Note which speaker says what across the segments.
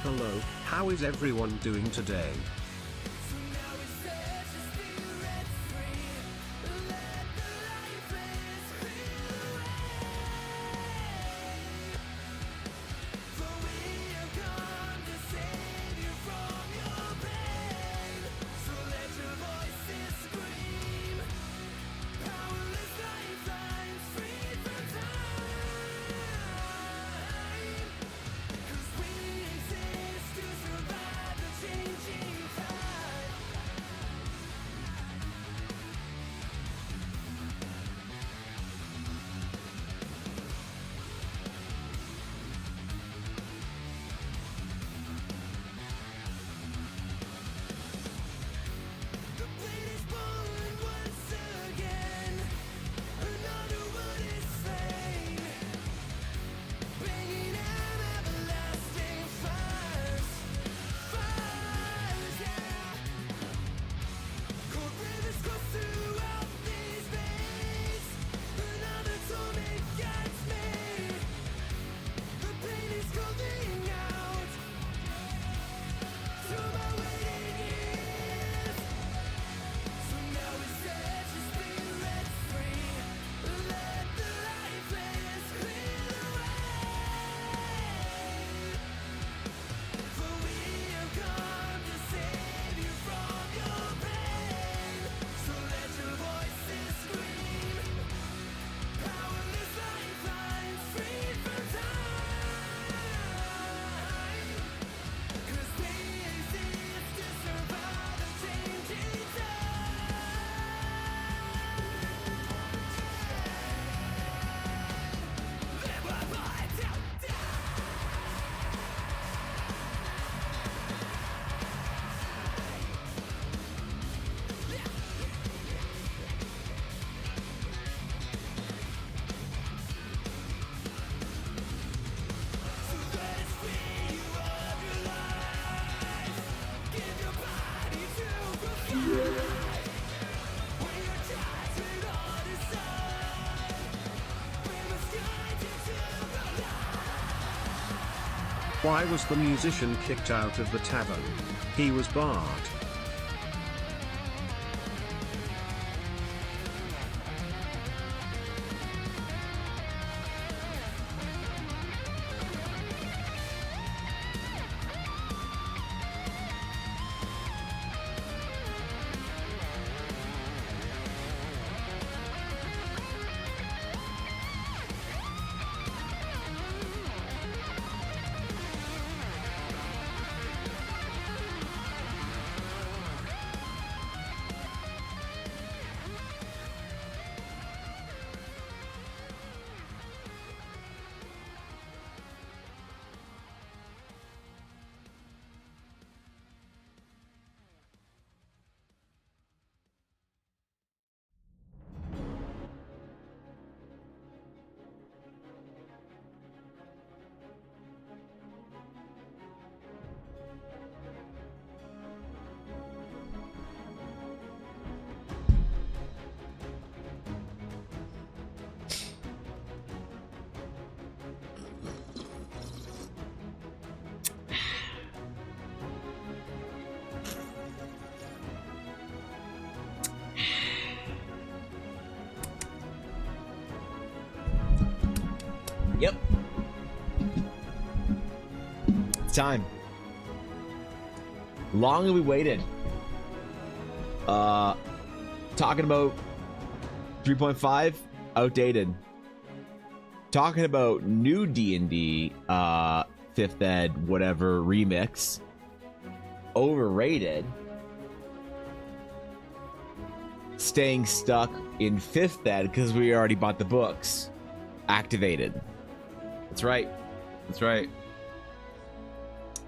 Speaker 1: Hello, how is everyone doing today? Why was the musician kicked out of the tavern? He was barred.
Speaker 2: Yep. It's time. Long have we waited. Talking about 3.5, outdated. Talking about new D&D, 5th Ed, whatever, remix. Overrated. Staying stuck in 5th Ed because we already bought the books. Activated. That's right. That's right.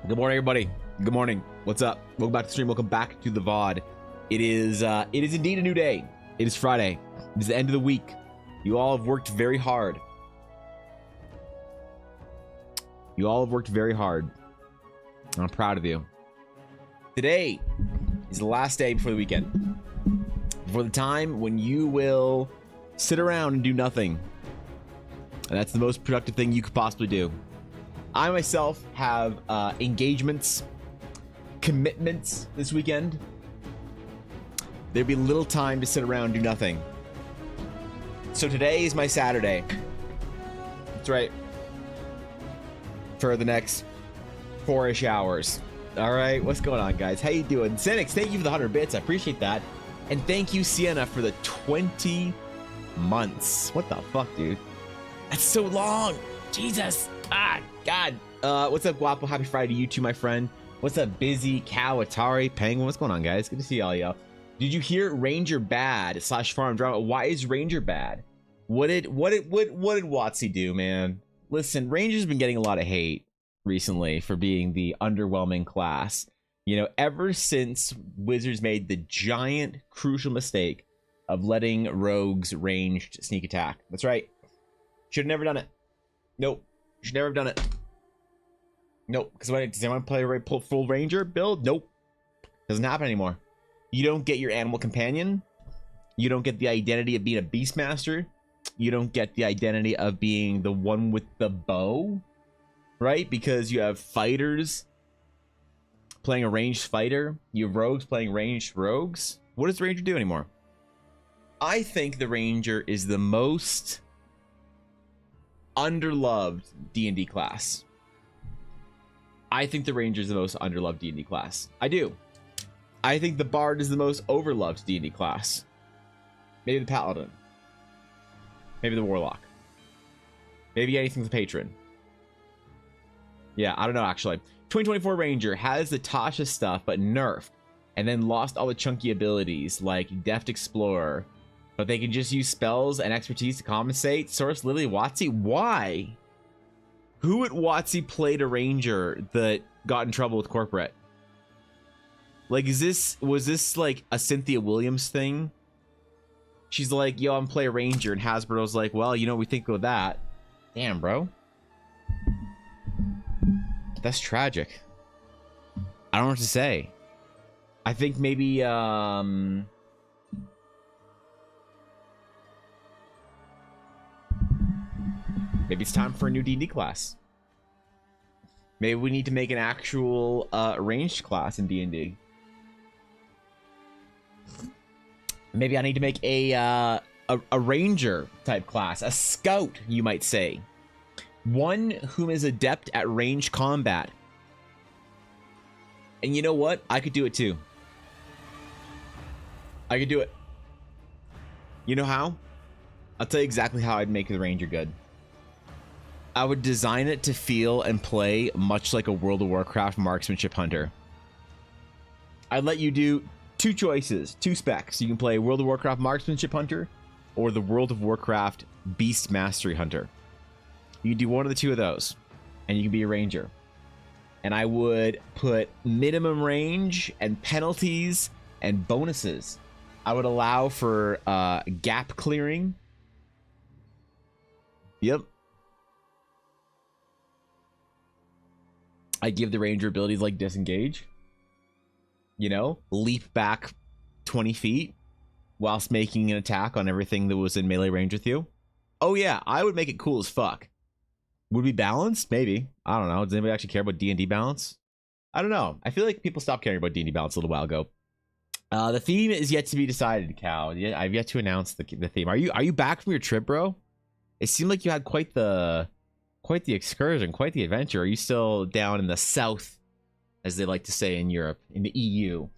Speaker 2: Good morning, everybody. Good morning. What's up? Welcome back to the stream. Welcome back to the VOD. It is indeed a new day. It is Friday. It is the end of the week. You all have worked very hard. You all have worked very hard. I'm proud of you. Today is the last day before the weekend. Before the time when you will sit around and do nothing. And that's the most productive thing you could possibly do. I myself have engagements, commitments this weekend. There'd be little time to sit around and do nothing. So today is my Saturday. That's right. For the next 4-ish hours. All right, what's going on, guys? How you doing? Xenix, thank you for the 100 bits. I appreciate that. And thank you, Sienna, for the 20 months. What the fuck, dude? That's so long. Jesus. Ah, God. What's up, Guapo? Happy Friday to you too, my friend. What's up, Busy, Cow, Atari, Penguin? What's going on, guys? Good to see all y'all. Did you hear Ranger bad / farm drama? Why is Ranger bad? What did WotC do, man? Listen, Ranger's been getting a lot of hate recently for being the underwhelming class. You know, ever since Wizards made the giant crucial mistake of letting rogues ranged sneak attack. That's right. Should have never done it. Nope. Should never have done it. Nope. Because when does anyone play a full Ranger build? Nope. Doesn't happen anymore. You don't get your animal companion. You don't get the identity of being a Beastmaster. You don't get the identity of being the one with the bow, right? Because you have fighters playing a ranged fighter. You have rogues playing ranged rogues. What does the Ranger do anymore? I think the Ranger is the most underloved D&D class. I think the Ranger is the most underloved D&D class. I do. I think the Bard is the most overloved D&D class. Maybe the Paladin. Maybe the Warlock. Maybe anything's a Patron. Yeah, I don't know, actually. 2024 Ranger has the Tasha stuff, but nerfed. And then lost all the chunky abilities, like Deft Explorer. But they can just use spells and expertise to compensate. Source Lily WotC? Why? Who at WotC played a Ranger that got in trouble with corporate? Like, was this like a Cynthia Williams thing? She's like, yo, I'm play a Ranger, and Hasbro's like, well, you know, we think of that. Damn, bro. That's tragic. I don't know what to say. I think maybe maybe it's time for a new D&D class. Maybe we need to make an actual ranged class in D&D. Maybe I need to make a ranger type class, a scout, you might say. One whom is adept at ranged combat. And you know what? I could do it too. I could do it. You know how? I'll tell you exactly how I'd make the ranger good. I would design it to feel and play much like a World of Warcraft marksmanship hunter. I'd let you do 2 choices, 2 specs. You can play World of Warcraft marksmanship hunter or the World of Warcraft beast mastery hunter. You can do one of the 2 of those and you can be a ranger. And I would put minimum range and penalties and bonuses. I would allow for gap clearing. Yep. I give the ranger abilities like disengage. You know, leap back 20 feet whilst making an attack on everything that was in melee range with you. Oh yeah, I would make it cool as fuck. Would it be balanced? Maybe. I don't know. Does anybody actually care about D&D balance? I don't know. I feel like people stopped caring about D&D balance a little while ago. The theme is yet to be decided, Cal. Yeah, I've yet to announce the theme. Are you back from your trip, bro? It seemed like you had quite the excursion, quite the adventure. Are you still down in the south, as they like to say in Europe, in the EU?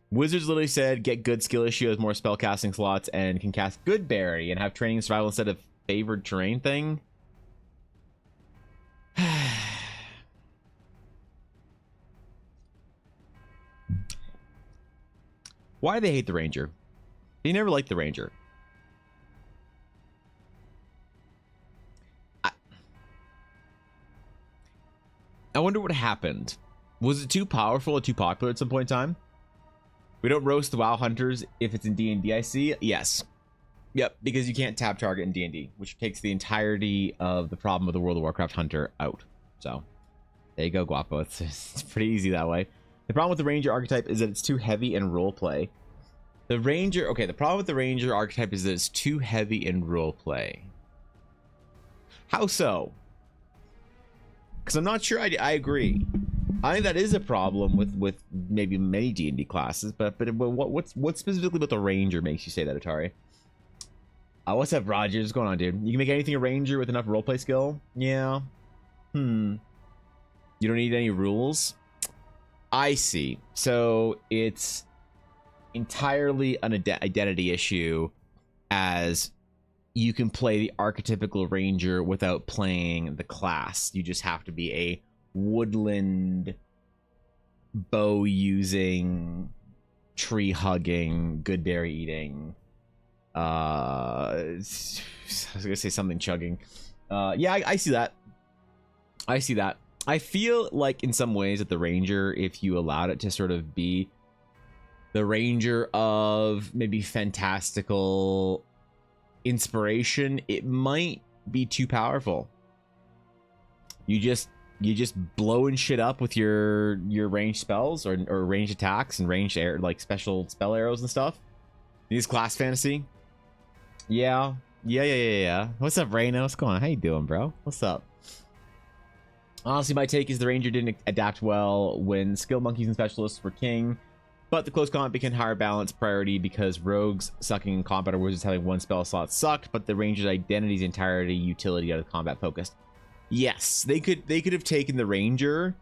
Speaker 2: Wizards literally said get good skill issue, has more spell casting slots, and can cast Goodberry and have training and survival instead of favored terrain thing. Why do they hate the ranger? They never liked the ranger. I wonder what happened. Was it too powerful or too popular at some point in time? We don't roast the WoW hunters if it's in D&D, I see. Yes. Yep, because you can't tap target in D&D, which takes the entirety of the problem of the World of Warcraft hunter out. So, there you go, Guapo. It's pretty easy that way. The problem with the Ranger archetype is that it's too heavy in roleplay. The Ranger... Okay, the problem with the Ranger archetype is that it's too heavy in roleplay. How so? because I'm not sure I agree. I think that is a problem with maybe many D&D classes, but what specifically about the ranger makes you say that, Atari? What's up, Roger? What's going on, dude? You can make anything a ranger with enough roleplay skill? Yeah. You don't need any rules? I see. So it's entirely an identity issue, as you can play the archetypical ranger without playing the class. You just have to be a woodland, bow using, tree hugging, good berry eating, I was gonna say something chugging. Yeah, I see that. I see that. I feel like in some ways that the ranger, if you allowed it to sort of be the ranger of maybe fantastical inspiration, it might be too powerful. You just blowing shit up with your ranged spells or ranged attacks and ranged air, like special spell arrows and stuff. These class fantasy. Yeah. What's up, Reyna? What's going on? How you doing, bro? What's up? Honestly, my take is the ranger didn't adapt well when skill monkeys and specialists were king, but the close combat became higher balance priority because rogues sucking in combat or wizards having one spell slot sucked, but the ranger's identity's entirety utility out of combat focused. Yes, they could have taken the ranger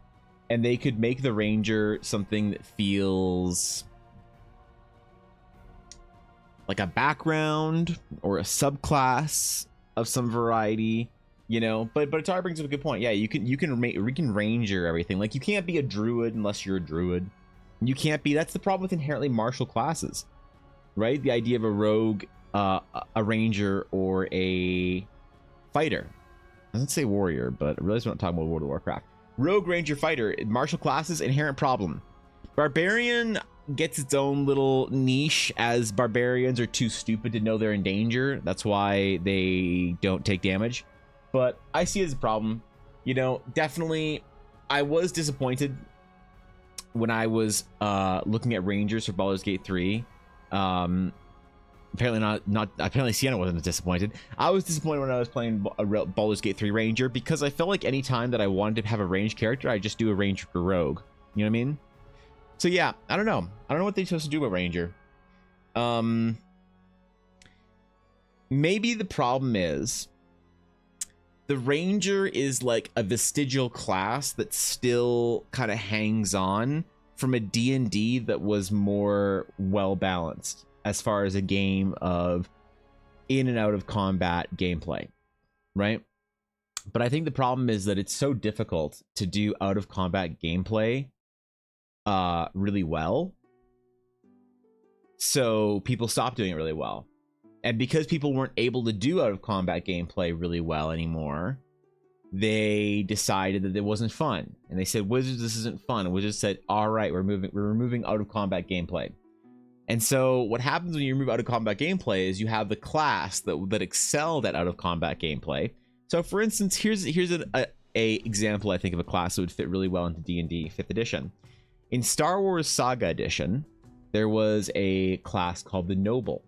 Speaker 2: and they could make the ranger something that feels like a background or a subclass of some variety, you know. But Atari brings up a good point. Yeah, you can ranger everything. Like, you can't be a druid unless you're a druid. You can't be. That's the problem with inherently martial classes, right? The idea of a rogue, a ranger, or a fighter. I didn't say warrior, but I realize we're not talking about World of Warcraft. Rogue, ranger, fighter, martial classes, inherent problem. Barbarian gets its own little niche, as barbarians are too stupid to know they're in danger. That's why they don't take damage. But I see it as a problem. You know, definitely, I was disappointed when I was looking at Rangers for Baldur's Gate 3. Apparently apparently Sienna wasn't disappointed. I was disappointed when I was playing Baldur's Gate 3 Ranger, because I felt like any time that I wanted to have a ranged character, I just do a Ranger for Rogue. You know what I mean? So yeah, I don't know. I don't know what they're supposed to do with Ranger. Maybe the problem is the Ranger is like a vestigial class that still kind of hangs on from a D&D that was more well balanced as far as a game of in and out of combat gameplay, right? But I think the problem is that it's so difficult to do out of combat gameplay really well, so people stopped doing it really well. And because people weren't able to do out of combat gameplay really well anymore, they decided that it wasn't fun, and they said, Wizards, this isn't fun. And Wizards said, all right, we're removing out of combat gameplay. And so what happens when you remove out of combat gameplay is you have the class that excelled at out of combat gameplay. So for instance, here's a example, I think, of a class that would fit really well into D&D 5th edition. In Star Wars Saga Edition, there was a class called the Noble.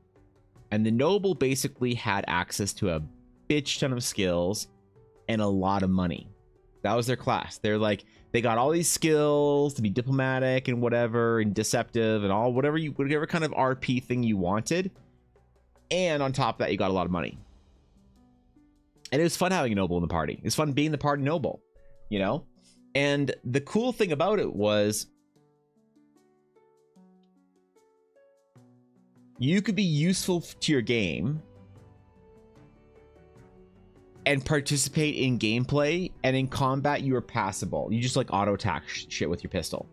Speaker 2: And the Noble basically had access to a bitch ton of skills and a lot of money. That was their class. They're like, they got all these skills to be diplomatic and whatever, and deceptive and all, whatever kind of RP thing you wanted. And on top of that, you got a lot of money. And it was fun having a Noble in the party. It was fun being the party Noble, you know? And the cool thing about it was you could be useful to your game and participate in gameplay, and in combat you are passable. You just like auto attack shit with your pistol.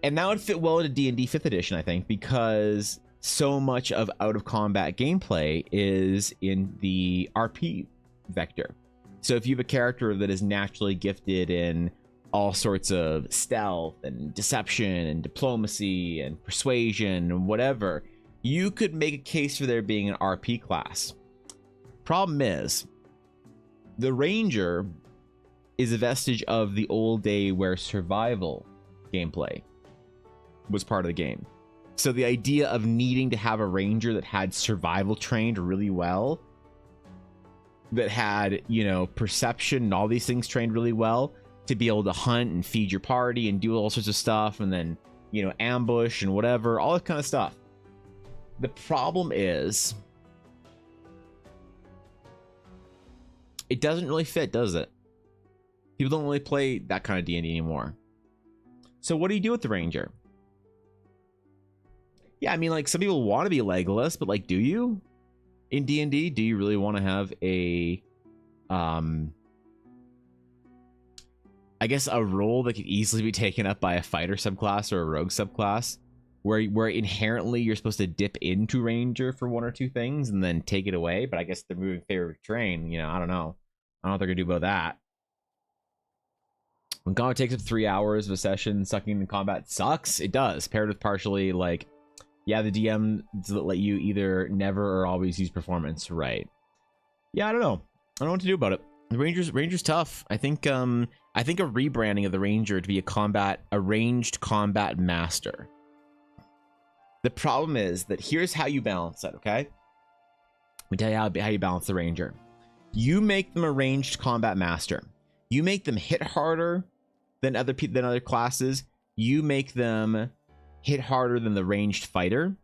Speaker 2: And that would fit well into D&D 5th edition, I think, because so much of out of combat gameplay is in the RP vector. So if you have a character that is naturally gifted in all sorts of stealth and deception and diplomacy and persuasion and whatever, you could make a case for there being an RP class. Problem is, the Ranger is a vestige of the old day where survival gameplay was part of the game. So the idea of needing to have a Ranger that had survival trained really well that had, you know, perception and all these things trained really well to be able to hunt and feed your party and do all sorts of stuff, and then, you know, ambush and whatever, all that kind of stuff. The problem is it doesn't really fit, does it? People don't really play that kind of D&D anymore. So what do you do with the ranger? Yeah, I mean, like, some people want to be Legolas, but, like, do you? In D&D, do you really want to have a, I guess a role that could easily be taken up by a fighter subclass or a rogue subclass, where inherently you're supposed to dip into ranger for one or two things and then take it away? But I guess they're moving favorite terrain. You know, I don't know. I don't know what they're gonna do about that. When combat takes up 3 hours of a session, sucking in combat sucks. It does. Paired with partially, like, yeah, the DM let you either never or always use performance, right? Yeah, I don't know. I don't know what to do about it. The Ranger's tough. I think a rebranding of the Ranger to be a ranged combat master. The problem is that here's how you balance it, okay? Let me tell you how you balance the Ranger. You make them a ranged combat master. You make them hit harder than other classes. You make them hit harder than the ranged fighter.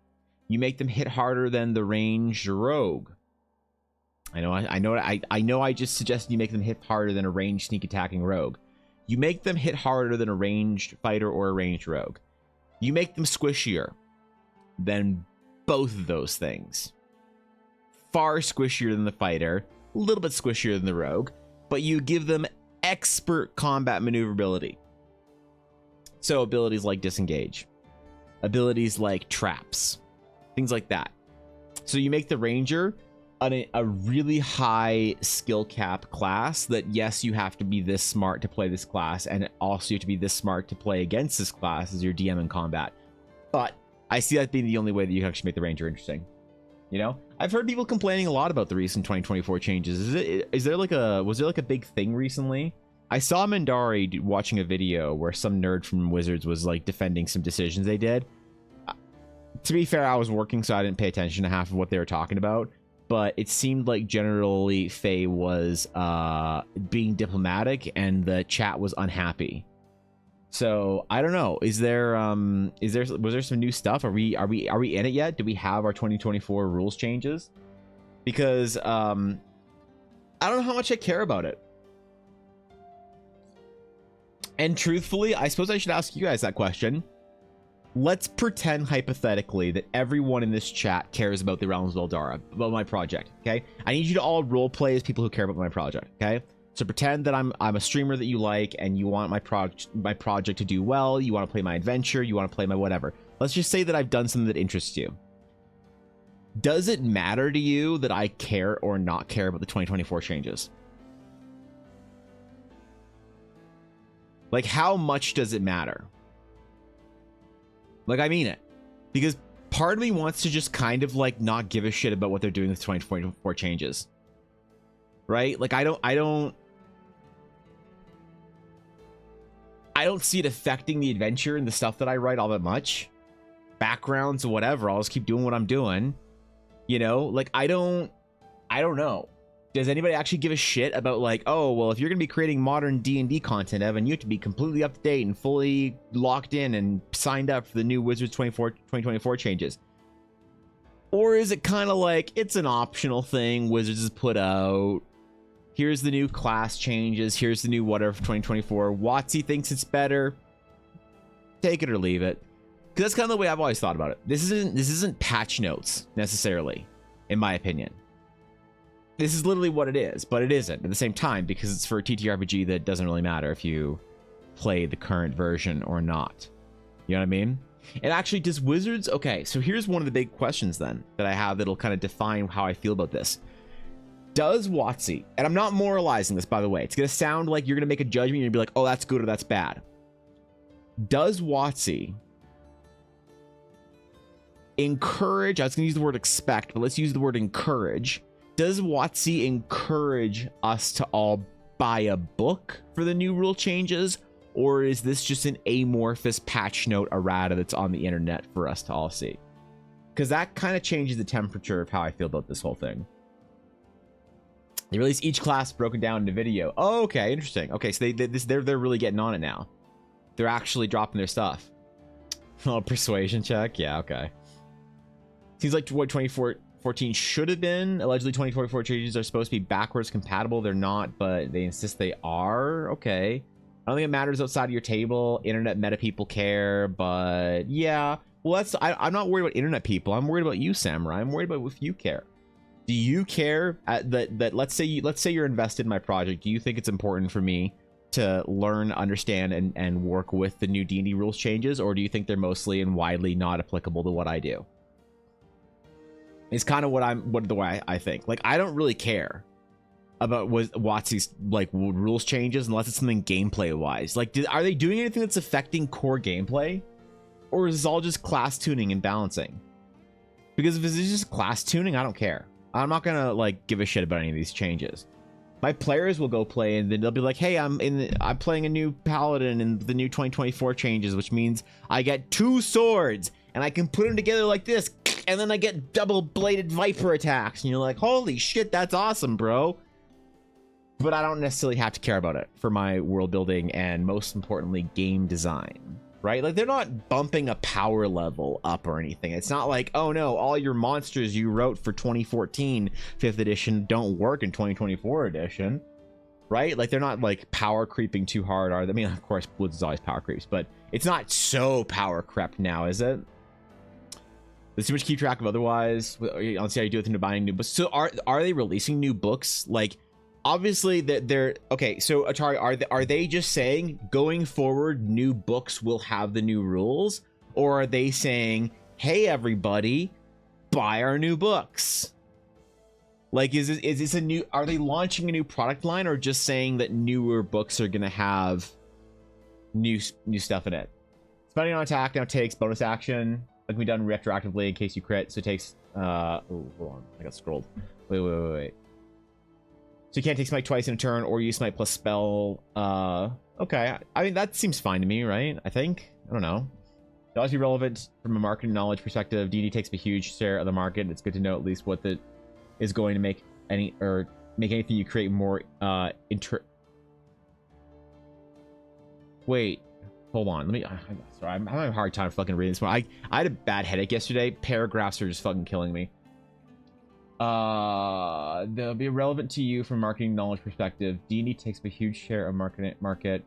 Speaker 2: You make them hit harder than the ranged rogue. I know I just suggested you make them hit harder than a ranged sneak attacking rogue. You make them hit harder than a ranged fighter or a ranged rogue. You make them squishier than both of those things. Far squishier than the fighter, a little bit squishier than the rogue, but you give them expert combat maneuverability. So abilities like disengage, abilities like traps, things like that. So you make the Ranger a really high skill cap class that, yes, you have to be this smart to play this class, and also you have to be this smart to play against this class as your DM in combat. But I see that being the only way that you can actually make the Ranger interesting. You know, I've heard people complaining a lot about the recent 2024 changes. Was there like a big thing recently? I saw Mandari watching a video where some nerd from Wizards was like defending some decisions they did. To be fair, I was working, so I didn't pay attention to half of what they were talking about. But it seemed like generally Faye was being diplomatic, and the chat was unhappy. So I don't know. Was there some new stuff? Are we in it yet? Do we have our 2024 rules changes? Because I don't know how much I care about it. And truthfully, I suppose I should ask you guys that question. Let's pretend hypothetically that everyone in this chat cares about the Realms of Eldara, about my project, okay? I need you to all role play as people who care about my project, okay? So pretend that I'm a streamer that you like, and you want my project to do well. You want to play my adventure. You want to play my whatever. Let's just say that I've done something that interests you. Does it matter to you that I care or not care about the 2024 changes? Like, how much does it matter? Like, I mean it. Because part of me wants to just kind of like not give a shit about what they're doing with 2024 changes. Right? Like, I don't see it affecting the adventure and the stuff that I write all that much. Backgrounds or whatever. I'll just keep doing what I'm doing. You know? Like, I don't know. Does anybody actually give a shit about, like, oh, well, if you're going to be creating modern D&D content, Evan, you have to be completely up to date and fully locked in and signed up for the new Wizards 2024 changes? Or is it kind of like, it's an optional thing Wizards has put out? Here's the new class changes. Here's the new whatever for 2024. WotC thinks it's better. Take it or leave it. Because that's kind of the way I've always thought about it. This isn't patch notes, necessarily, in my opinion. This is literally what it is, but it isn't at the same time, because it's for a TTRPG that doesn't really matter if you play the current version or not. You know what I mean? And actually, does Wizards... Okay, so here's one of the big questions then that I have that'll kind of define how I feel about this. Does WotC... And I'm not moralizing this, by the way. It's going to sound like you're going to make a judgment and you're going to be like, oh, that's good or that's bad. Does WotC encourage... I was going to use the word expect, but let's use the word encourage... Does WotC encourage us to all buy a book for the new rule changes? Or is this just an amorphous patch note errata that's on the internet for us to all see? Because that kind of changes the temperature of how I feel about this whole thing. They release each class broken down into video. Oh, okay, interesting. Okay, so they're really getting on it now. They're actually dropping their stuff. Oh, persuasion check. Yeah, okay. Seems like what 2014 should have been. Allegedly, 2044 changes are supposed to be backwards compatible. They're not, but they insist they are. Okay. I don't think it matters outside of your table. Internet meta people care, but yeah. Well, I'm not worried about internet people. I'm worried about you, Samurai. I'm worried about if you care. Do you care that let's say you're invested in my project? Do you think it's important for me to learn, understand, and work with the new D&D rules changes, or do you think they're mostly and widely not applicable to what I do? It's kind of the way I think. Like, I don't really care about WotC's like rules changes unless it's something gameplay wise. Like, are they doing anything that's affecting core gameplay, or is this all just class tuning and balancing? Because if it's just class tuning, I don't care. I'm not gonna like give a shit about any of these changes. My players will go play and then they'll be like, hey, I'm playing a new paladin in the new 2024 changes, which means I get 2 swords and I can put them together like this, and then I get double bladed viper attacks, and you're like, holy shit, that's awesome, bro. But I don't necessarily have to care about it for my world building and, most importantly, game design, right? Like, they're not bumping a power level up or anything. It's not like, oh no, all your monsters you wrote for 2014 5th edition don't work in 2024 edition, right? Like, they're not like power creeping too hard, are they? I mean, of course, Blitz is always power creeps, but it's not so power crept now, is it? There's too much to keep track of otherwise. I'll see how you do with them buying new books. So are they releasing new books? Like, obviously they're okay. So Atari, are they just saying going forward new books will have the new rules, or are they saying, hey everybody, buy our new books? Like, is this a new? Are they launching a new product line, or just saying that newer books are gonna have new stuff in it? Spending on attack now takes bonus action. That can be done retroactively in case you crit. So it takes oh, hold on, I got scrolled. Wait. So you can't take smite twice in a turn, or use smite plus spell. Okay. I mean, that seems fine to me, right? I think. I don't know. It'll always be relevant from a market knowledge perspective. D&D takes a huge share of the market. It's good to know at least what the is going to make anything you create more Wait. Hold on. Let me. Sorry, I'm having a hard time fucking reading this one. I had a bad headache yesterday. Paragraphs are just fucking killing me. They'll be relevant to you from a marketing knowledge perspective. D&D takes a huge share of market,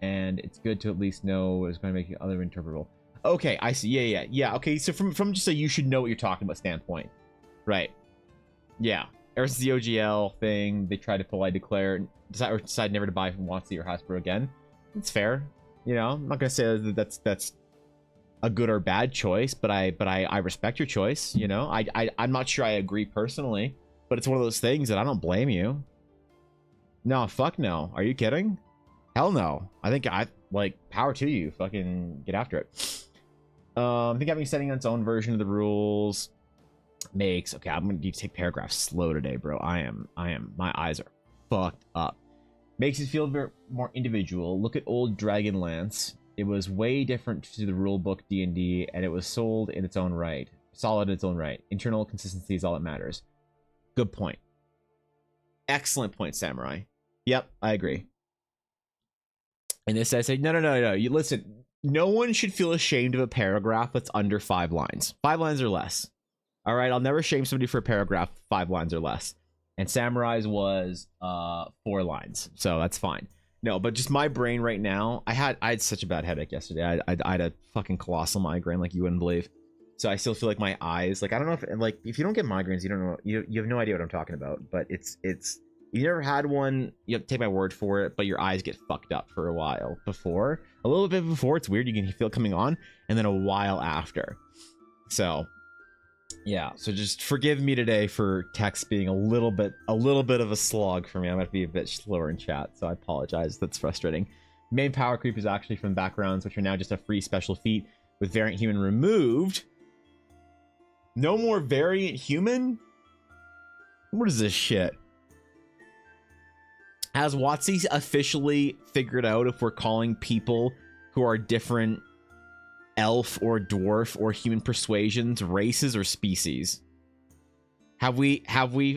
Speaker 2: and it's good to at least know what is going to make you other interpretable. Okay, I see. Yeah. Okay, so from just a you should know what you're talking about standpoint, right? Yeah. Ever since the OGL thing, they tried to politely declare decide never to buy from WotC or Hasbro again. It's fair. You know, I'm not gonna say that that's a good or bad choice, but I respect your choice. You know, I'm not sure I agree personally, but it's one of those things that I don't blame you. No, fuck no. Are you kidding? Hell no. I think like power to you. Fucking get after it. I think having setting on its own version of the rules makes okay. I'm gonna need to take paragraphs slow today, bro. I am. My eyes are fucked up. Makes it feel very more individual. Look at old Dragonlance. It was way different to the rulebook D&D, and it was sold in its own right. Solid in its own right. Internal consistency is all that matters. Good point. Excellent point, Samurai. Yep, I agree. And this I say, no. You listen. No one should feel ashamed of a paragraph that's under 5 lines. 5 lines or less. All right, I'll never shame somebody for a paragraph 5 lines or less. And Samurai's was 4 lines, so that's fine. No, but just my brain right now, I had such a bad headache yesterday. I had a fucking colossal migraine like you wouldn't believe. So I still feel like my eyes, like I don't know if you don't get migraines, you don't know, you have no idea what I'm talking about. But it's you never had one, you have to take my word for it, but your eyes get fucked up for a while before. A little bit before, it's weird, you can feel it coming on, and then a while after. So yeah, so just forgive me today for text being a little bit of a slog for me. I'm gonna have to be a bit slower in chat, so I apologize. That's frustrating. Main power creep is actually from backgrounds, which are now just a free special feat with variant human removed. No more variant human? What is this shit? Has WotC officially figured out if we're calling people who are different elf or dwarf or human persuasions races or species? Have we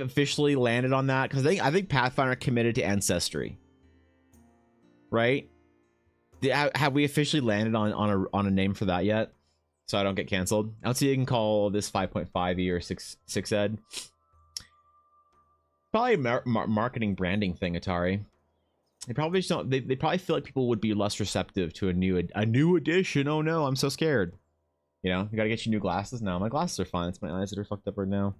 Speaker 2: officially landed on that? Because I think Pathfinder committed to ancestry, right? Have we officially landed on a name for that yet? So I don't get canceled. I'll see. You can call this 5.5e or 6 ed. Probably a marketing branding thing, Atari. They probably just don't. They probably feel like people would be less receptive to a new edition. Oh no, I'm so scared. You know, you gotta get you new glasses now. My glasses are fine. It's my eyes that are fucked up right now.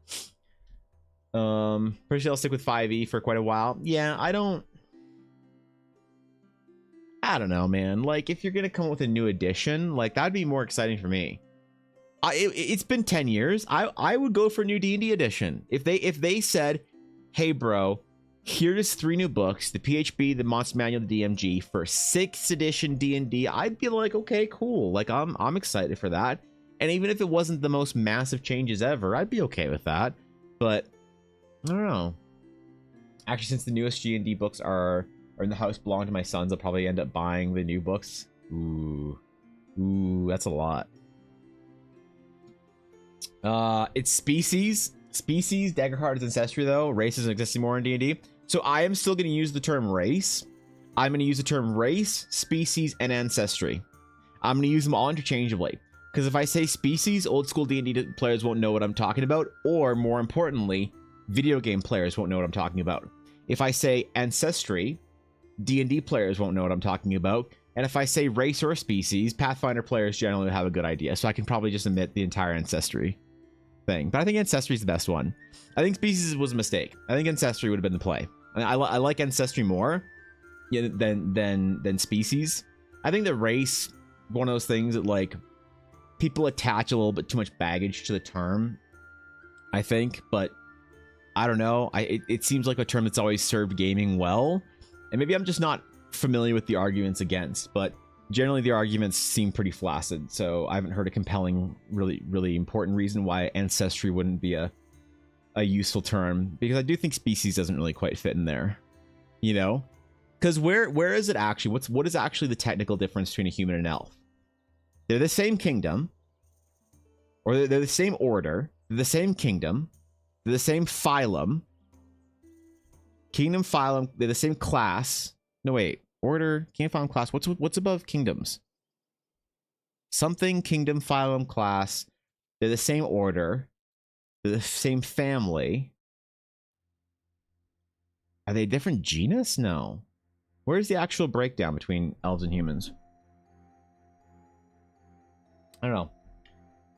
Speaker 2: Pretty sure I'll stick with 5e for quite a while. Yeah, I don't know, man. Like, if you're gonna come up with a new edition, like, that'd be more exciting for me. It's been 10 years. I would go for a new D&D edition. If they said, hey bro, here's 3 new books, the PHB, the Monster Manual, the DMG for 6th edition D&D, I'd be like, okay, cool. Like, I'm excited for that. And even if it wasn't the most massive changes ever, I'd be okay with that. But I don't know. Actually, since the newest G&D books are in the house, belong to my sons, I'll probably end up buying the new books. Ooh, that's a lot. It's species, dagger card is ancestry though. Race isn't existing more in D&D. So I am still going to use the term race. I'm going to use the term race, species, and ancestry. I'm going to use them all interchangeably. Because if I say species, old school D&D players won't know what I'm talking about. Or more importantly, video game players won't know what I'm talking about. If I say ancestry, D&D players won't know what I'm talking about. And if I say race or species, Pathfinder players generally have a good idea. So I can probably just omit the entire ancestry thing. But I think ancestry is the best one. I think species was a mistake. I think ancestry would have been the play. I like ancestry more than species. I think the race, one of those things that, like, people attach a little bit too much baggage to the term, I think. But I don't know. It seems like a term that's always served gaming well. And maybe I'm just not familiar with the arguments against, but generally the arguments seem pretty flaccid. So I haven't heard a compelling, really important reason why ancestry wouldn't be a useful term, because I do think species doesn't really quite fit in there, you know? Because where is it actually? What is actually the technical difference between a human and an elf? They're the same kingdom, or they're the same order, they're the same kingdom, they're the same phylum. Kingdom, phylum, they're the same class. No, wait. Order, kingdom, phylum, class. What's above kingdoms? Something, kingdom, phylum, class. They're the same order. They're the same family. Are they a different genus? No. Where's the actual breakdown between elves and humans? I don't know.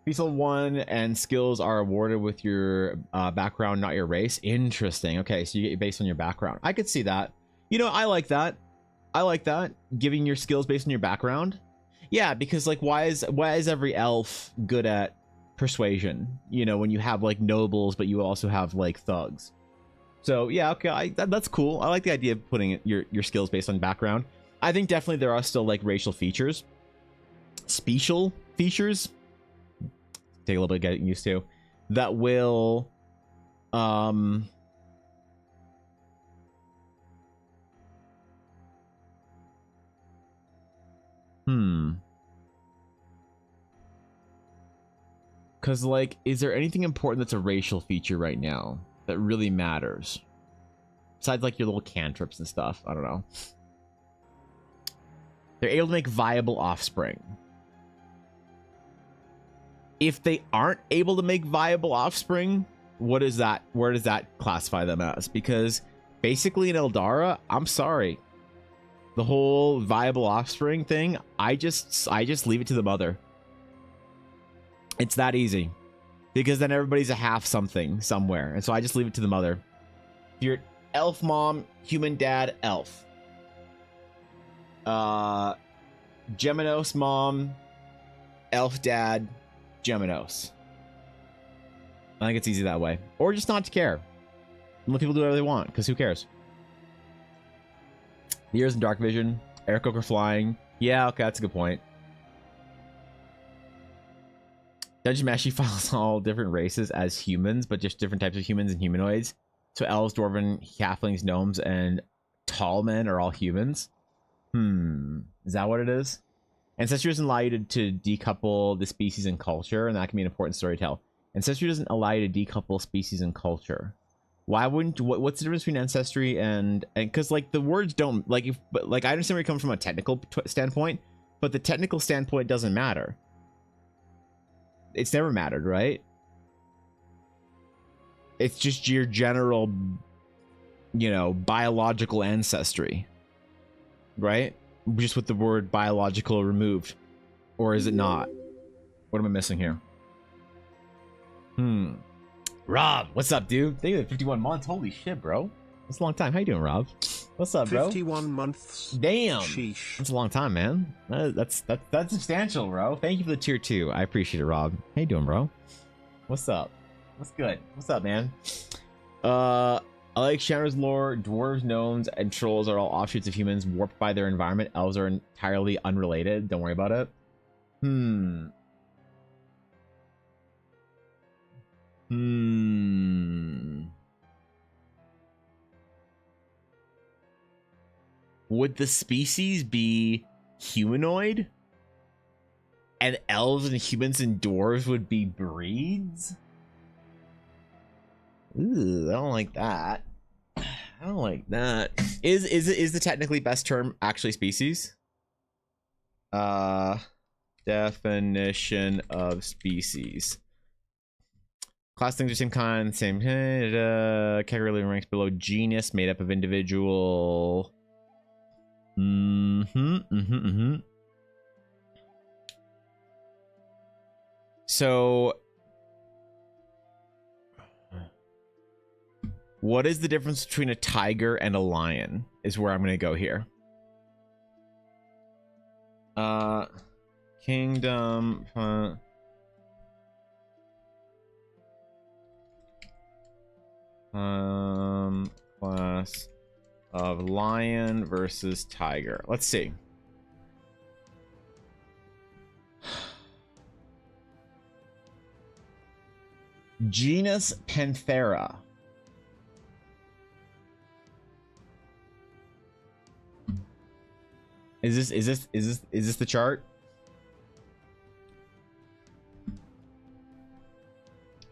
Speaker 2: Peaceful 1 and skills are awarded with your background, not your race. Interesting. Okay, so you get based on your background. I could see that. You know, I like that. I like that. Giving your skills based on your background. Yeah, because, like, why is every elf good at persuasion? You know, when you have, like, nobles, but you also have, like, thugs. So yeah, okay, that's cool. I like the idea of putting your skills based on background. I think definitely there are still, like, racial features, special features. Take a little bit of getting used to. That will, Because, like, is there anything important that's a racial feature right now that really matters? Besides, like, your little cantrips and stuff. I don't know. They're able to make viable offspring. If they aren't able to make viable offspring, what is that? Where does that classify them as? Because basically in Eldara, I'm sorry, the whole viable offspring thing, I just leave it to the mother. It's that easy, because then everybody's a half something somewhere, and so I just leave it to the mother. If you're elf mom, human dad, elf. Geminos mom, elf dad, Geminos. I think it's easy that way. Or just not to care. And let people do whatever they want, because who cares? The ears in dark vision. Aircoker flying. Yeah, okay, that's a good point. Dungeon Mastery files all different races as humans, but just different types of humans and humanoids. So elves, dwarven, halflings, gnomes, and tall men are all humans. Is that what it is? Ancestry doesn't allow you to decouple the species and culture, and that can be an important story to tell. Ancestry doesn't allow you to decouple species and culture. Why wouldn't? What's the difference between ancestry and because like the words don't like if but like I understand where you come from a technical standpoint, but the technical standpoint doesn't matter. It's never mattered, right? It's just your general, you know, biological ancestry, right? Just with the word biological removed, or is it not? What am I missing here? Rob, what's up, dude? Thank you for 51 months. Holy shit, bro. That's a long time. How you doing, Rob? What's up, bro?
Speaker 1: 51 months.
Speaker 2: Damn.
Speaker 1: Sheesh.
Speaker 2: That's a long time, man. That's substantial, bro. Thank you for the tier 2. I appreciate it, Rob. How you doing, bro? What's up? What's good? What's up, man? I like Shannor's lore. Dwarves, gnomes, and trolls are all offshoots of humans warped by their environment. Elves are entirely unrelated. Don't worry about it. Would the species be humanoid? And elves and humans and dwarves would be breeds? Ooh, I don't like that. I don't like that. Is the technically best term actually species? Definition of species. Class things are same kind, same category ranks below genus, made up of individual. So, what is the difference between a tiger and a lion? Is where I'm gonna go here. Kingdom. Class of lion versus tiger. Let's see. Genus Panthera. Is this the chart?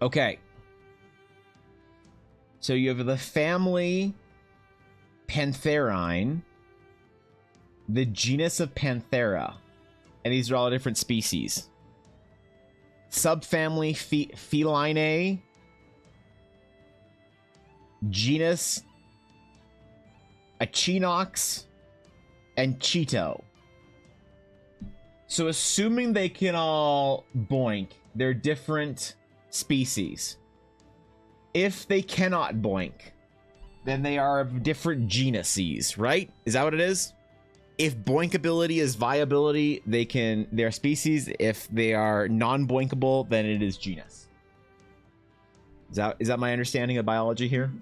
Speaker 2: Okay. So you have the family Pantherine, the genus of Panthera, and these are all different species. Subfamily Feline, genus Echinox, and Cheeto. So assuming they can all boink, they're different species. If they cannot boink, then they are of different genuses, right? Is that what it is? If boinkability is viability, they're species. If they are non-boinkable, then it is genus. Is that my understanding of biology here?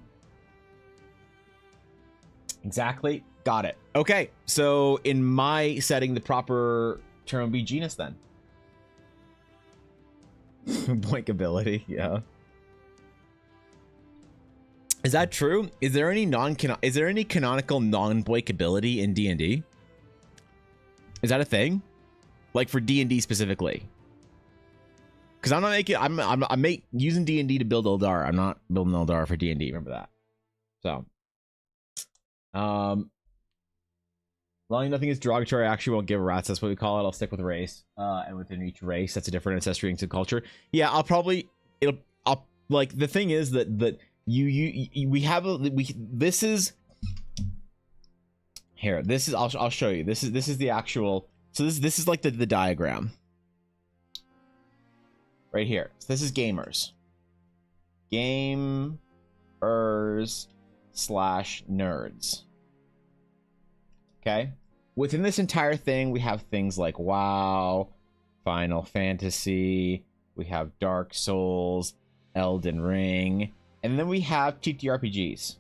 Speaker 2: Exactly. Got it. Okay. So in my setting, the proper term would be genus then. Boinkability, yeah. Is that true? Is there any canonical non-boinkability in D&D? Is that a thing? Like for D&D specifically? Because I'm not making I'm using D&D to build Eldar. I'm not building Eldar for D&D. Remember that. So, long as nothing is derogatory, I actually won't give a rat's. That's what we call it. I'll stick with race. And within each race, that's a different ancestry into culture. Yeah, I'll like the thing is that this is here. This is I'll show you. This is the actual. So this is like the diagram right here. So this is gamers. Gamers/nerds. Okay. Within this entire thing, we have things like WoW, Final Fantasy, we have Dark Souls, Elden Ring, and then we have TTRPGs.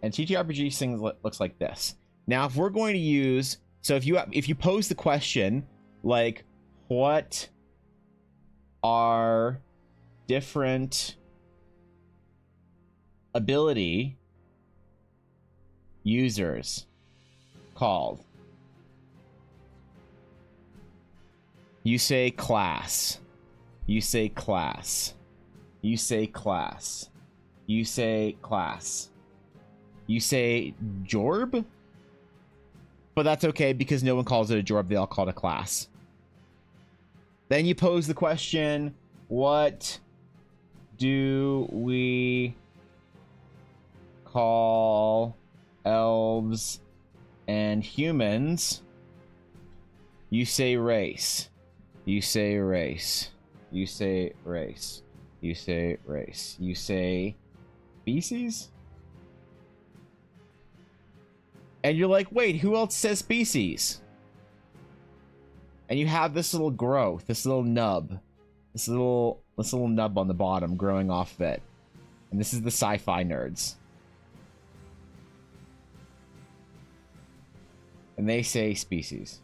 Speaker 2: And TTRPG things looks like this. Now, if we're going to use, so if you pose the question like, what are different ability users called? You say class. You say class. You say class. You say class. You say jorb? But that's okay because no one calls it a jorb, they all call it a class. Then you pose the question, what do we call elves and humans? You say race. You say race. You say race. You say race. You say species? And you're like, wait, who else says species? And you have this little growth, this little nub, this little nub on the bottom growing off of it. And this is the sci-fi nerds. And they say species.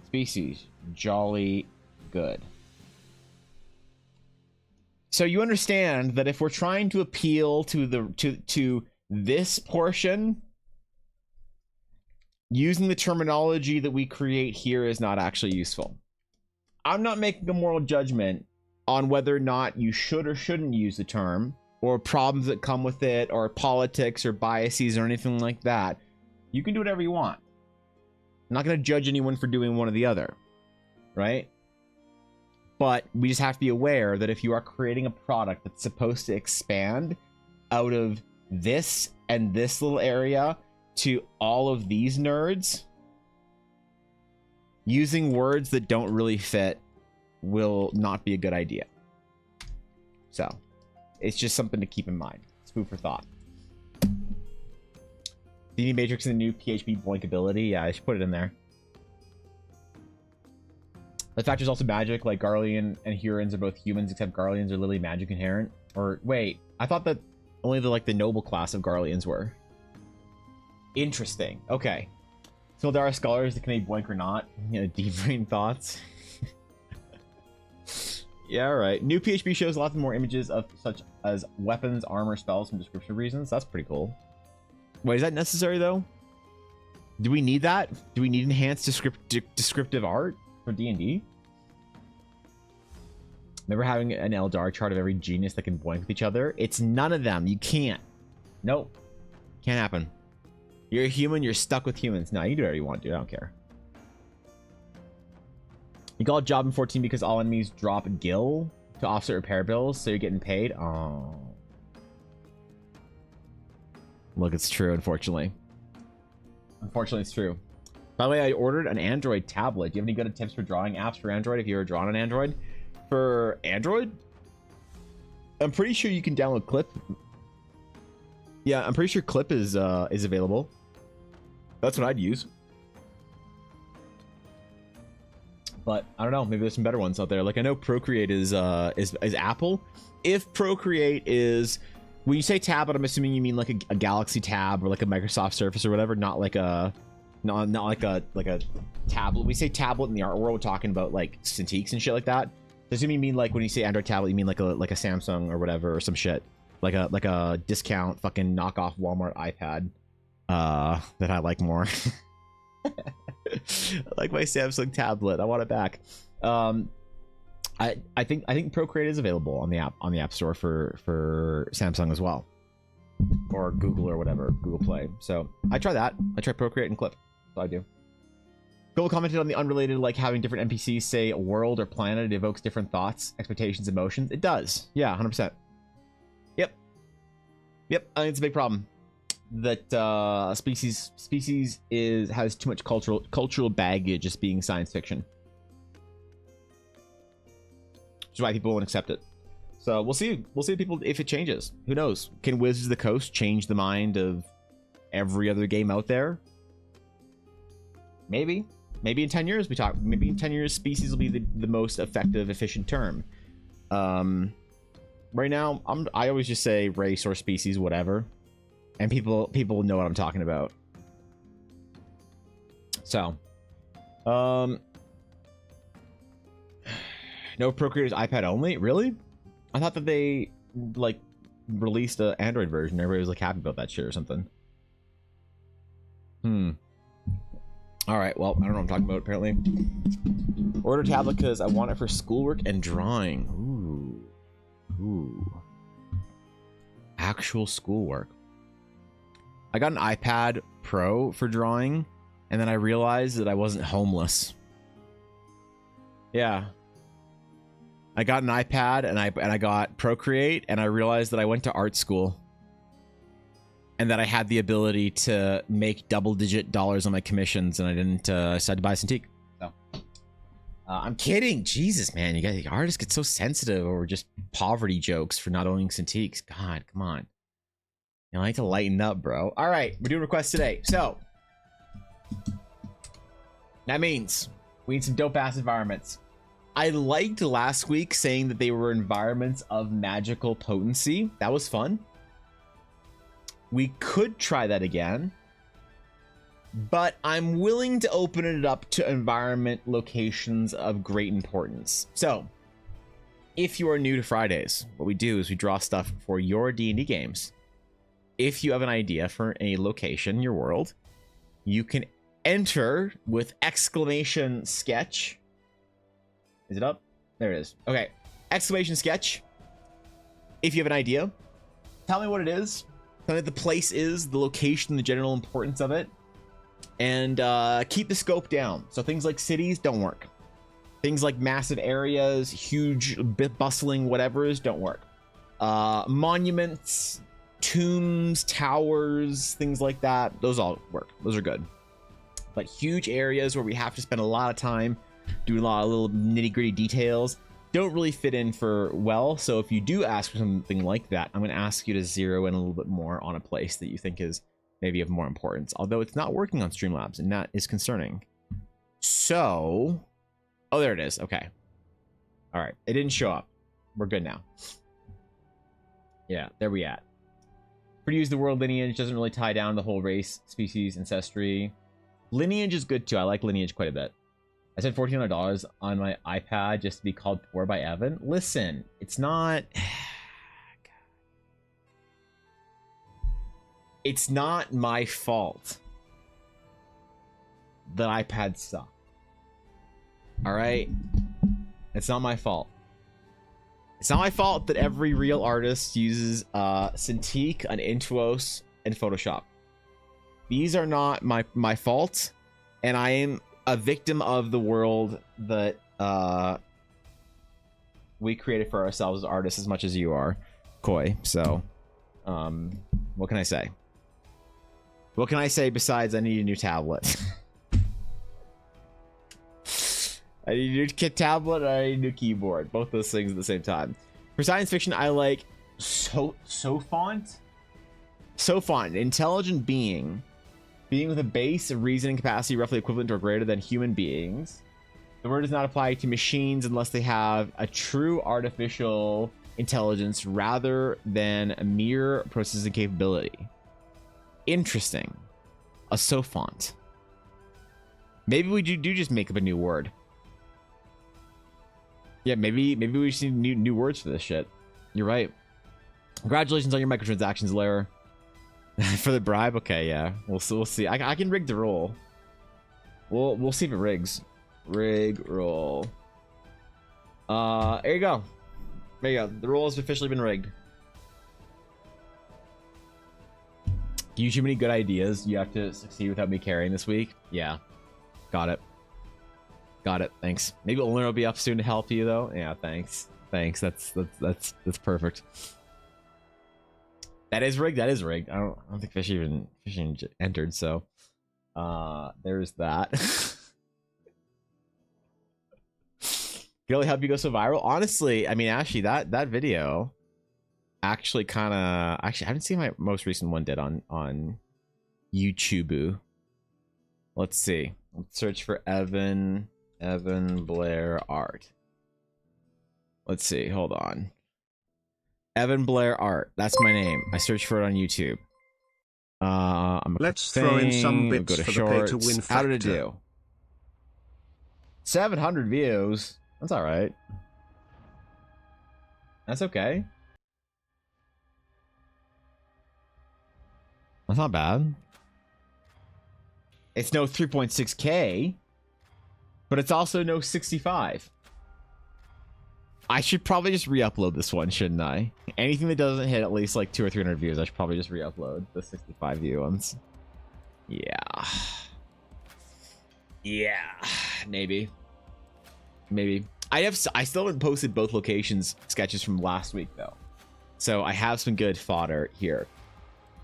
Speaker 2: Species. Jolly good. So you understand that if we're trying to appeal to the this portion, using the terminology that we create here is not actually useful. I'm not making a moral judgment on whether or not you should or shouldn't use the term, or problems that come with it, or politics or biases or anything like that. You can do whatever you want. I'm not going to judge anyone for doing one or the other, right? But we just have to be aware that if you are creating a product that's supposed to expand out of this and this little area to all of these nerds, using words that don't really fit will not be a good idea. So it's just something to keep in mind. It's food for thought. DD Matrix and the new PHP Boink ability. Yeah, I should put it in there. The fact is also magic, like Garlean and Hurons are both humans, except Garleans are literally magic inherent. Or wait, I thought that only the noble class of Garleans were. Interesting. Okay. So there are scholars that can be Boink or not. You know, deep brain thoughts. Yeah, alright. New PHP shows lots more images of such as weapons, armor, spells from description reasons. That's pretty cool. Wait, is that necessary though? Do we need that? Do we need enhanced descriptive art for D&D? Remember having an Eldar chart of every genius that can boink with each other? It's none of them. You can't. Nope. Can't happen. You're a human, you're stuck with humans. No, you can do whatever you want, dude. I don't care. You call it job in 14 because all enemies drop gil to offset repair bills, so you're getting paid. Oh. Look, it's true, unfortunately. Unfortunately, it's true. By the way, I ordered an Android tablet. Do you have any good tips for drawing apps for Android if you're drawing on Android? For Android? I'm pretty sure you can download Clip. Yeah, I'm pretty sure Clip is available. That's what I'd use. But I don't know, maybe there's some better ones out there. Like I know Procreate is Apple. If Procreate is, when you say tablet, I'm assuming you mean like a Galaxy Tab or like a Microsoft Surface or whatever, not like a not like a tablet. When we say tablet in the art world, we're talking about like Cintiqs and shit like that. I assume you mean like when you say Android tablet, you mean like a Samsung or whatever or some shit. Like a discount fucking knockoff Walmart iPad that I like more. I like my Samsung tablet. I want it back. I think Procreate is available on the app store for Samsung as well, or Google or whatever, Google Play. So I try that. I try Procreate and Clip. That's all I do. Google commented on the unrelated, like having different NPCs say a world or planet. It evokes different thoughts, expectations, emotions. It does. Yeah, 100%. Yep. I think it's a big problem that species has too much cultural baggage as being science fiction, which is why people won't accept it. So we'll see people if it changes. Who knows? Can Wizards of the Coast change the mind of every other game out there? Maybe in 10 years maybe in 10 years species will be the most effective, efficient term. Right now I always just say race or species, whatever. And people know what I'm talking about. So, no Procreate is iPad only? Really? I thought that they like released an Android version. Everybody was like happy about that shit or something. All right, well, I don't know what I'm talking about, apparently. Order tablet because I want it for schoolwork and drawing. Ooh. Actual schoolwork. I got an iPad Pro for drawing, and then I realized that I wasn't homeless. Yeah. I got an iPad, and I got Procreate, and I realized that I went to art school. And that I had the ability to make double-digit dollars on my commissions, and I didn't decide to buy a Cintiq. So, I'm kidding. Jesus, man, you guys, artists get so sensitive over just poverty jokes for not owning Cintiqs. God, come on. You know, I like to lighten up, bro. All right, we're doing requests today. So that means we need some dope-ass environments. I liked last week saying that they were environments of magical potency. That was fun. We could try that again, but I'm willing to open it up to environment locations of great importance. So, if you are new to Fridays, what we do is we draw stuff for your D&D games. If you have an idea for a location in your world, you can enter with exclamation sketch. Is it up? There it is. Okay, exclamation sketch. If you have an idea, tell me what it is. Tell me what the place is, the location, the general importance of it, and keep the scope down. So things like cities don't work. Things like massive areas, huge, bustling whatevers don't work. Monuments, tombs, towers, things like that, those all work. Those are good. But huge areas where we have to spend a lot of time doing a lot of little nitty-gritty details don't really fit in for well. So if you do ask for something like that, I'm going to ask you to zero in a little bit more on a place that you think is maybe of more importance, although it's not working on Streamlabs, and that is concerning. So, oh, there it is. Okay. All right. It didn't show up. We're good now. Yeah, there we at. Produce the world lineage doesn't really tie down the whole race, species, ancestry. Lineage is good too. I like lineage quite a bit. I spent $1,400 on my iPad just to be called poor by Evan. Listen, it's not... It's not my fault that iPads suck. Alright? It's not my fault. It's not my fault that every real artist uses Cintiq, an Intuos, and Photoshop. These are not my fault, and I am a victim of the world that we created for ourselves as artists as much as you are, Koi. So, what can I say? What can I say besides I need a new tablet? I need a new tablet or I need a new keyboard. Both those things at the same time. For science fiction, I like Sophont. Sophont, intelligent being with a base of reasoning capacity roughly equivalent or greater than human beings. The word does not apply to machines unless they have a true artificial intelligence rather than a mere processing capability. Interesting. A Sophont. Maybe we do just make up a new word. Yeah, maybe we just need new words for this shit. You're right. Congratulations on your microtransactions, Lara. For the bribe? Okay, yeah. We'll see. I can rig the roll. We'll see if it rigs. Rig roll. There you go. There you go. The roll has officially been rigged. You too many good ideas. You have to succeed without me carrying this week. Yeah. Got it. Got it. Thanks. Maybe Olner will be up soon to help you though. Yeah, thanks. Thanks. That's perfect. That is rigged. That is rigged. I don't think Fish even entered, so there's that. Can only help you go so viral. Honestly, I mean, actually, that video actually kind of I haven't seen my most recent one did on YouTube. Let's see. Let's search for Evan Blair art. Let's see. Hold on. Evan Blair art. That's my name. I searched for it on YouTube.
Speaker 1: Let's throw in some bits
Speaker 2: go to
Speaker 1: for
Speaker 2: shorts.
Speaker 1: the pay to win factor.
Speaker 2: How did it do? 700 views. That's all right. That's okay. That's not bad. It's no 3.6K, but it's also no 65. I should probably just re-upload this one, shouldn't I? Anything that doesn't hit at least like 200 or 300 views, I should probably just re-upload the 65 view ones. Yeah. Yeah. Maybe. I still haven't posted both locations sketches from last week though. So I have some good fodder here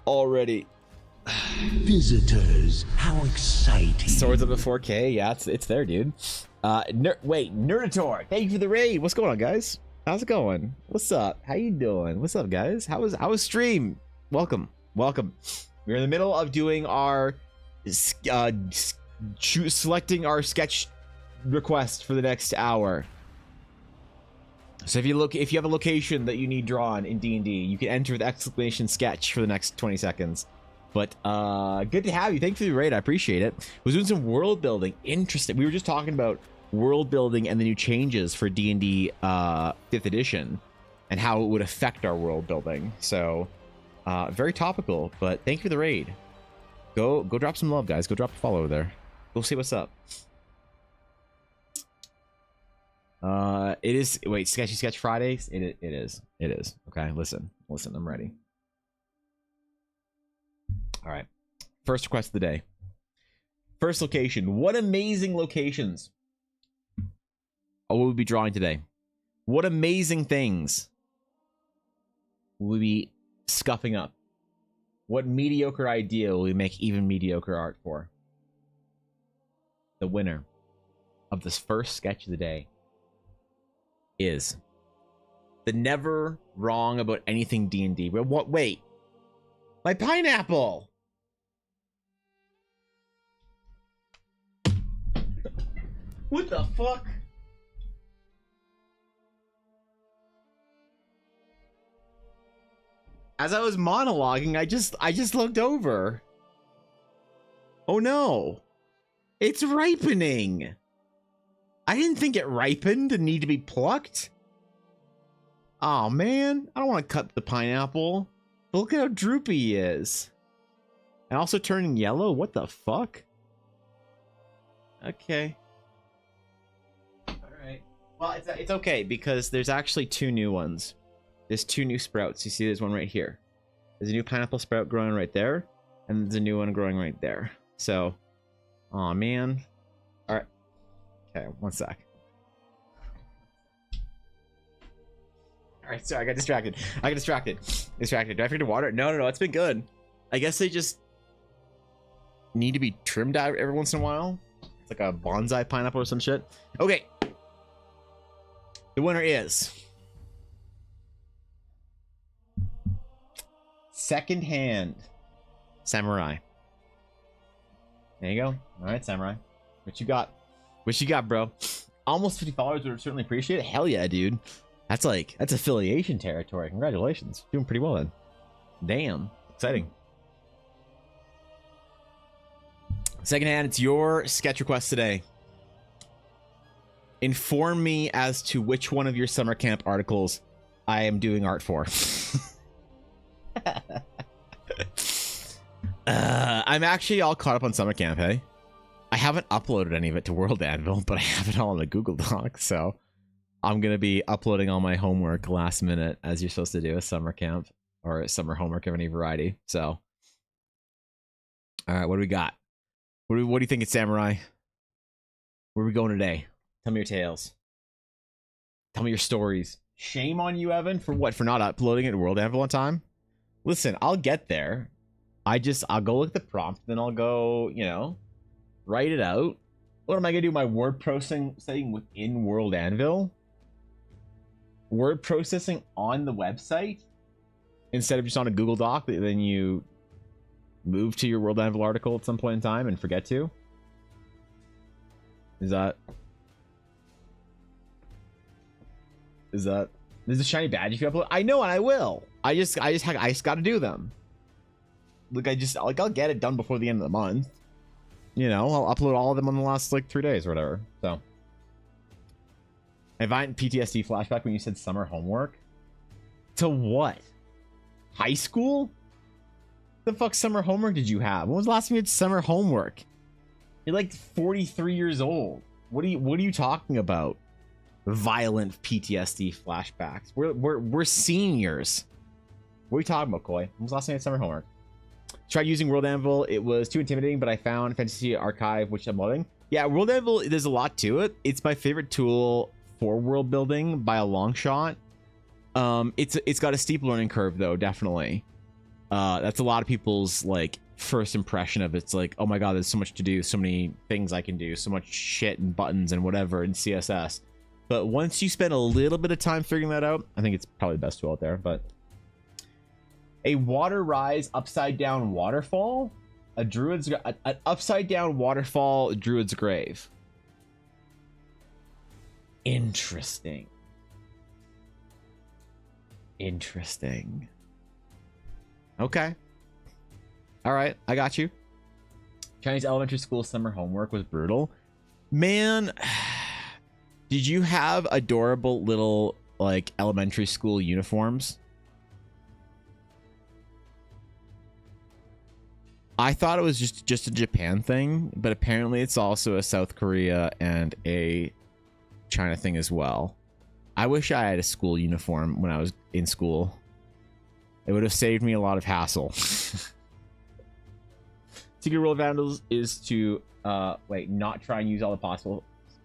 Speaker 2: already.
Speaker 3: Visitors, how exciting.
Speaker 2: Swords up to 4K. Yeah, it's there, dude. Wait, Nerdator, thank you for the raid. What's going on, guys? How's it going? What's up? How you doing? What's up, guys? How was stream? Welcome. We're in the middle of doing our selecting our sketch request for the next hour. So if you have a location that you need drawn in D&D, you can enter the exclamation sketch for the next 20 seconds. But good to have you. Thank you for the raid. I appreciate it. I was doing some world building. Interesting. We were just talking about world building and the new changes for D&D 5th edition and how it would affect our world building. So very topical, but thank you for the raid. Go drop some love, guys. Go drop a follow over there. Go see what's up. It is, wait, Sketchy Sketch Fridays? It is. Okay, listen, I'm ready. All right, first request of the day. First location. What amazing locations will we be drawing today? What amazing things will we be scuffing up? What mediocre idea will we make even mediocre art for? The winner of this first sketch of the day is the never wrong about anything D&D. What? Wait, my pineapple. What the fuck? As I was monologuing, I just looked over. Oh no. It's ripening. I didn't think it ripened and need to be plucked. Oh man, I don't want to cut the pineapple. But look at how droopy he is. And also turning yellow? What the fuck? Okay. Alright. Well, it's okay because there's actually two new ones. There's two new sprouts. You see there's one right here. There's a new pineapple sprout growing right there. And there's a new one growing right there. So, aw man. Alright. Okay, one sec. Alright, sorry, I got distracted. Distracted. Do I forget to water it? No, it's been good. I guess they just need to be trimmed out every once in a while. It's like a bonsai pineapple or some shit. Okay. The winner is Secondhand Samurai. There you go. Alright, Samurai. What you got? What you got, bro? Almost 50 followers would certainly appreciate it. Hell yeah, dude. That's affiliation territory. Congratulations. Doing pretty well then. Damn. Exciting. Secondhand, it's your sketch request today. Inform me as to which one of your summer camp articles I am doing art for. I'm actually all caught up on summer camp, hey? I haven't uploaded any of it to World Anvil, but I have it all in the Google Doc, so I'm going to be uploading all my homework last minute, as you're supposed to do a summer camp, or a summer homework of any variety, so. Alright, what do we got? What do you think it's Samurai? Where are we going today? Tell me your tales. Tell me your stories. Shame on you, Evan, for what? For not uploading it to World Anvil on time? Listen, I'll get there. I'll go look at the prompt, then I'll go, write it out. What am I gonna do? My word processing within World Anvil? Word processing on the website? Instead of just on a Google Doc that then you move to your World Anvil article at some point in time and forget to? There's a shiny badge if you upload? I know, and I will. I just gotta do them. Look, I'll get it done before the end of the month. I'll upload all of them on the last 3 days or whatever. So, have I PTSD flashback when you said summer homework? To what? High school? The fuck summer homework did you have? When was the last time you had summer homework? You're like 43 years old. What are you talking about? Violent PTSD flashbacks. We're seniors. What are you talking about, Koi? When was the last time you had summer homework? Tried using World Anvil. It was too intimidating, but I found Fantasy Archive, which I'm loving. Yeah, World Anvil, there's a lot to it. It's my favorite tool for world building by a long shot. It's got a steep learning curve though, definitely. That's a lot of people's like first impression of it. It's like, oh my god, there's so much to do, so many things I can do, so much shit and buttons and whatever in CSS. But once you spend a little bit of time figuring that out, I think it's probably the best tool out there. But a water rise upside down waterfall, an upside down waterfall druid's grave. Interesting. Okay. All right, I got you. Chinese elementary school summer homework was brutal. Man, did you have adorable little like elementary school uniforms? I thought it was just a Japan thing, but apparently it's also a South Korea and a China thing as well. I wish I had a school uniform when I was in school. It would have saved me a lot of hassle. Secret rule of Vandals is to not try and use all the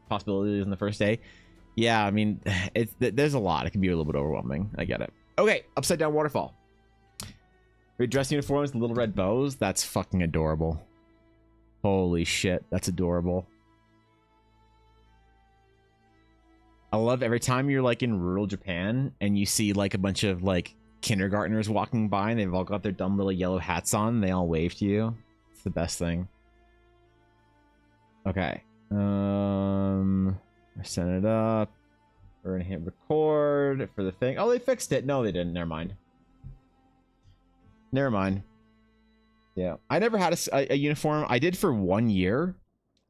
Speaker 2: possibilities on the first day. Yeah, I mean, there's a lot. It can be a little bit overwhelming. I get it. Okay, upside down waterfall. Red dress uniforms, little red bows. That's fucking adorable. Holy shit, that's adorable. I love every time you're like in rural Japan and you see like a bunch of like kindergartners walking by and they've all got their dumb little yellow hats on and they all wave to you. It's the best thing. Okay. I sent it up. We're gonna hit record for the thing. Oh, they fixed it. No, they didn't. Never mind. Yeah, I never had a uniform. I did for 1 year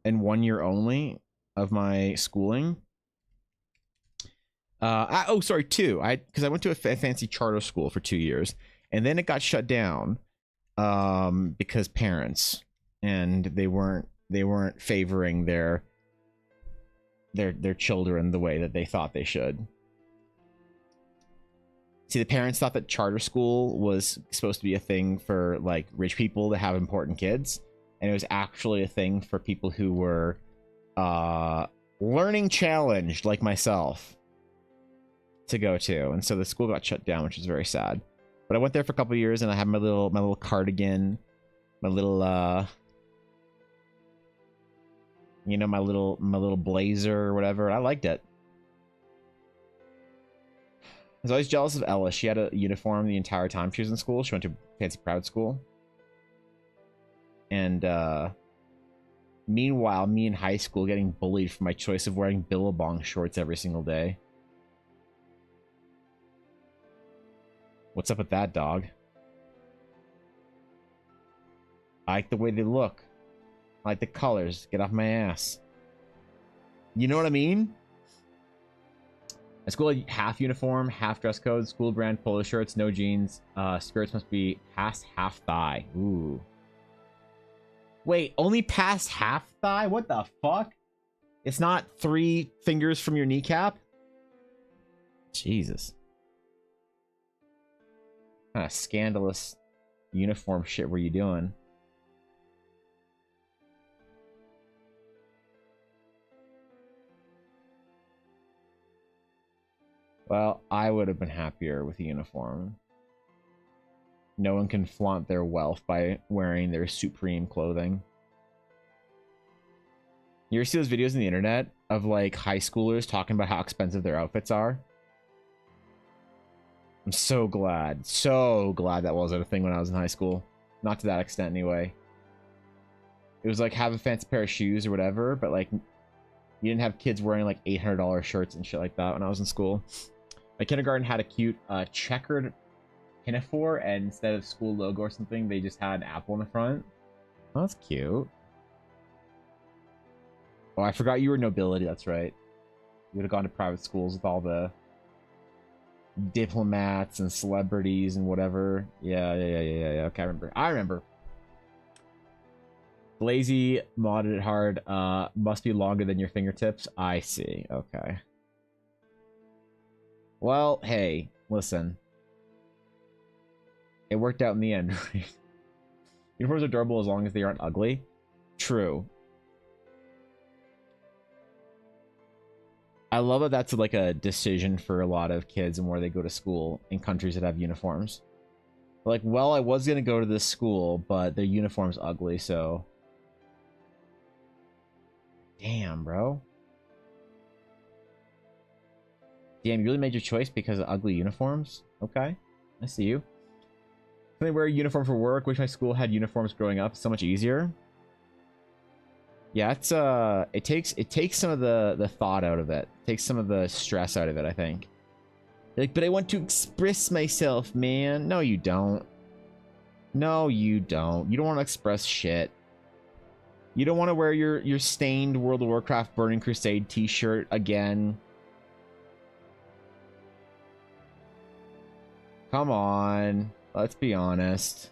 Speaker 2: and 1 year only of my schooling. Sorry, 2. Because I went to a fancy charter school for 2 years and then it got shut down because parents, and they weren't favoring their children the way that they thought they should. See, the parents thought that charter school was supposed to be a thing for like rich people to have important kids, and it was actually a thing for people who were learning challenged like myself to go to. And so the school got shut down, which is very sad. But I went there for a couple of years and I had my little cardigan, my little my little blazer or whatever. I liked it. I was always jealous of Ella. She had a uniform the entire time she was in school. She went to fancy private school. And meanwhile, me in high school getting bullied for my choice of wearing Billabong shorts every single day. What's up with that, dog? I like the way they look. I like the colors. Get off my ass. You know what I mean? At school, half uniform, half dress code, school brand polo shirts, no jeans. Skirts must be past half thigh. Ooh. Wait, only past half thigh? What the fuck? It's not 3 fingers from your kneecap? Jesus. What kind of scandalous uniform shit were you doing? Well, I would have been happier with a uniform. No one can flaunt their wealth by wearing their supreme clothing. You ever see those videos on the internet of like high schoolers talking about how expensive their outfits are? I'm so glad that wasn't a thing when I was in high school. Not to that extent anyway. It was like have a fancy pair of shoes or whatever, but like you didn't have kids wearing like $800 shirts and shit like that when I was in school. My kindergarten had a cute checkered pinafore, and instead of school logo or something, they just had an apple in the front. Oh, that's cute. Oh, I forgot you were nobility. That's right. You would have gone to private schools with all the diplomats and celebrities and whatever. Yeah. Okay, I remember. Lazy modded it hard. Must be longer than your fingertips. I see. Okay. Well, hey, listen. It worked out in the end, right? Uniforms are durable as long as they aren't ugly. True. I love that that's like a decision for a lot of kids and where they go to school in countries that have uniforms. Like, well, I was gonna go to this school, but their uniform's ugly, so... Damn, bro. Damn, you really made your choice because of ugly uniforms? Okay, I see you. Can I wear a uniform for work? Wish my school had uniforms growing up. So much easier. Yeah, it's it takes some of the thought out of it. It takes some of the stress out of it, I think. Like, but I want to express myself, man. No, you don't. No, you don't. You don't want to express shit. You don't want to wear your stained World of Warcraft Burning Crusade t-shirt again. Come on. Let's be honest.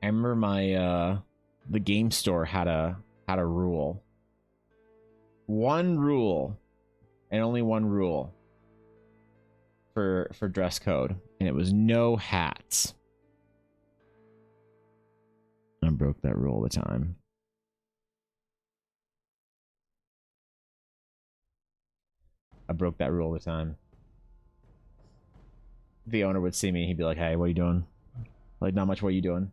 Speaker 2: I remember my the game store had a rule. One rule, and only one rule for dress code, and it was no hats. I broke that rule all the time. I broke that rule all the time. The owner would see me, he'd be like, "Hey, what are you doing?" Like, "Not much, what are you doing?"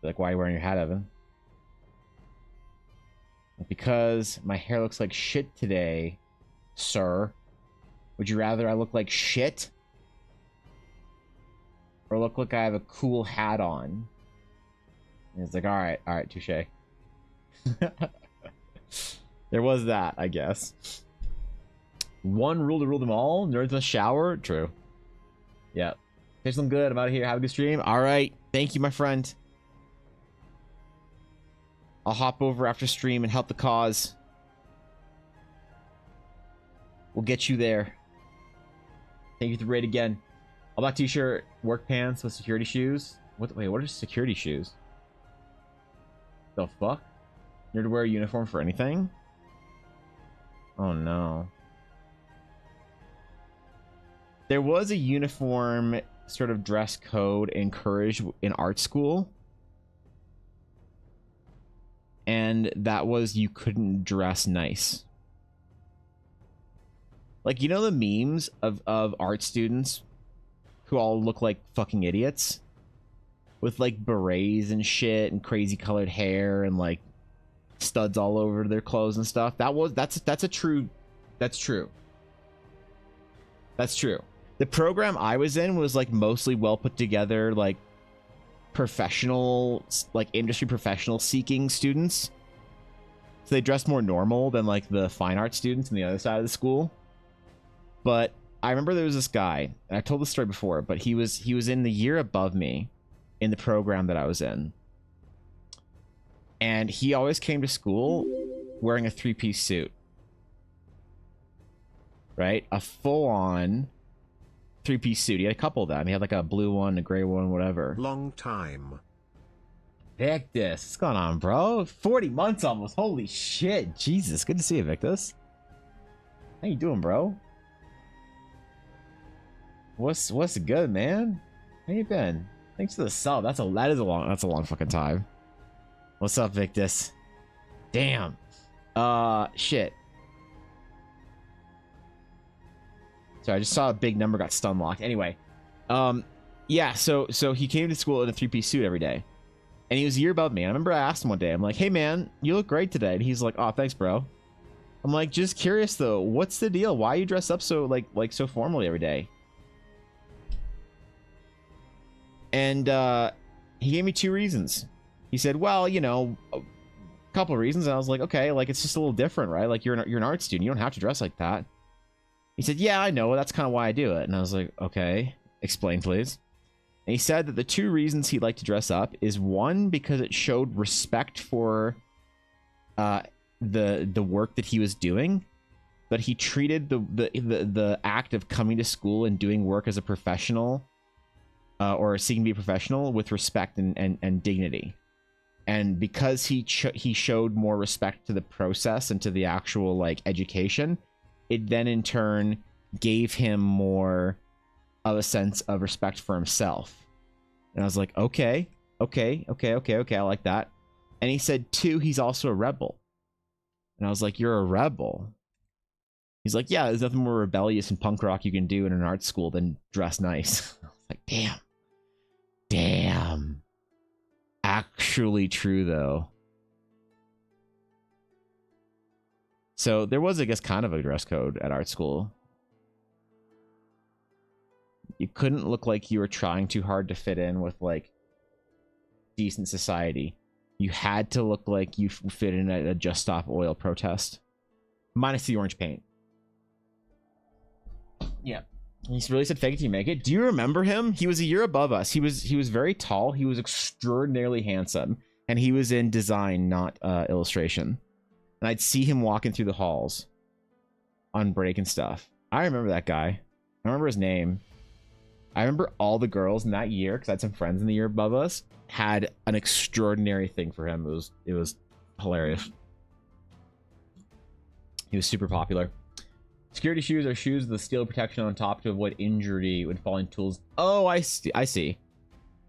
Speaker 2: Like, "Why are you wearing your hat, Evan?" "Because my hair looks like shit today, sir. Would you rather I look like shit? Or look like I have a cool hat on?" And it's like, alright, touche. There was that, I guess. One rule to rule them all? Nerds must shower? True. Yeah. Fish them good. I'm out of here. Have a good stream. Alright. Thank you, my friend. I'll hop over after stream and help the cause. We'll get you there. Thank you for the raid again. All black t-shirt, work pants with security shoes. What? Wait, what are security shoes? The fuck? You're to wear a uniform for anything? Oh no. There was a uniform sort of dress code encouraged in art school. And that was you couldn't dress nice. Like, you know the memes of art students who all look like fucking idiots? With like berets and shit and crazy colored hair and like studs all over their clothes and stuff. That's true. That's true. The program I was in was like mostly well put together, like professional, like industry professional seeking students. So they dressed more normal than like the fine art students on the other side of the school. But I remember there was this guy, and I told this story before, but he was in the year above me in the program that I was in. And he always came to school wearing a three-piece suit. Right? A full-on three-piece suit. He had a couple of them. He had like a blue one, a gray one, whatever.
Speaker 1: Long time.
Speaker 2: Victus, what's going on, bro? 40 months almost. Holy shit. Jesus, good to see you, Victus. How you doing, bro? What's good, man? How you been? Thanks for the sub. That's a long fucking time. What's up, Victus? Damn. Shit. Sorry, I just saw a big number got stun locked. Anyway, yeah. So he came to school in a three-piece suit every day, and he was a year above me. I remember I asked him one day, I'm like, "Hey, man, you look great today." And he's like, "Oh, thanks, bro." I'm like, "Just curious though, what's the deal? Why you dress up so like so formally every day?" And he gave me two reasons. He said, "Well, you know, a couple of reasons." And I was like, "Okay, like it's just a little different, right? Like you're an art student. You don't have to dress like that." He said, "Yeah, I know. That's kind of why I do it." And I was like, "Okay, explain, please." And he said that the two reasons he liked to dress up is one, because it showed respect for the work that he was doing, but he treated the act of coming to school and doing work as a professional or seeking to be a professional with respect and dignity. And because he showed more respect to the process and to the actual like education, it then in turn gave him more of a sense of respect for himself. And I was like, okay, I like that. And he said, two, he's also a rebel. And I was like, you're a rebel? He's like, yeah, there's nothing more rebellious and punk rock you can do in an art school than dress nice. I was like, damn. Actually true, though. So there was, I guess, kind of a dress code at art school. You couldn't look like you were trying too hard to fit in with, like, decent society. You had to look like you fit in at a Just Stop Oil protest. Minus the orange paint. Yeah. He really said, fake it till you make it. Do you remember him? He was a year above us. He was very tall. He was extraordinarily handsome. And he was in design, not illustration. And I'd see him walking through the halls on break and stuff. I remember that guy. I remember his name. I remember all the girls in that year, because I had some friends in the year above us, had an extraordinary thing for him. It was hilarious. He was super popular. Security shoes are shoes with steel protection on top to avoid injury when falling tools. Oh, I see.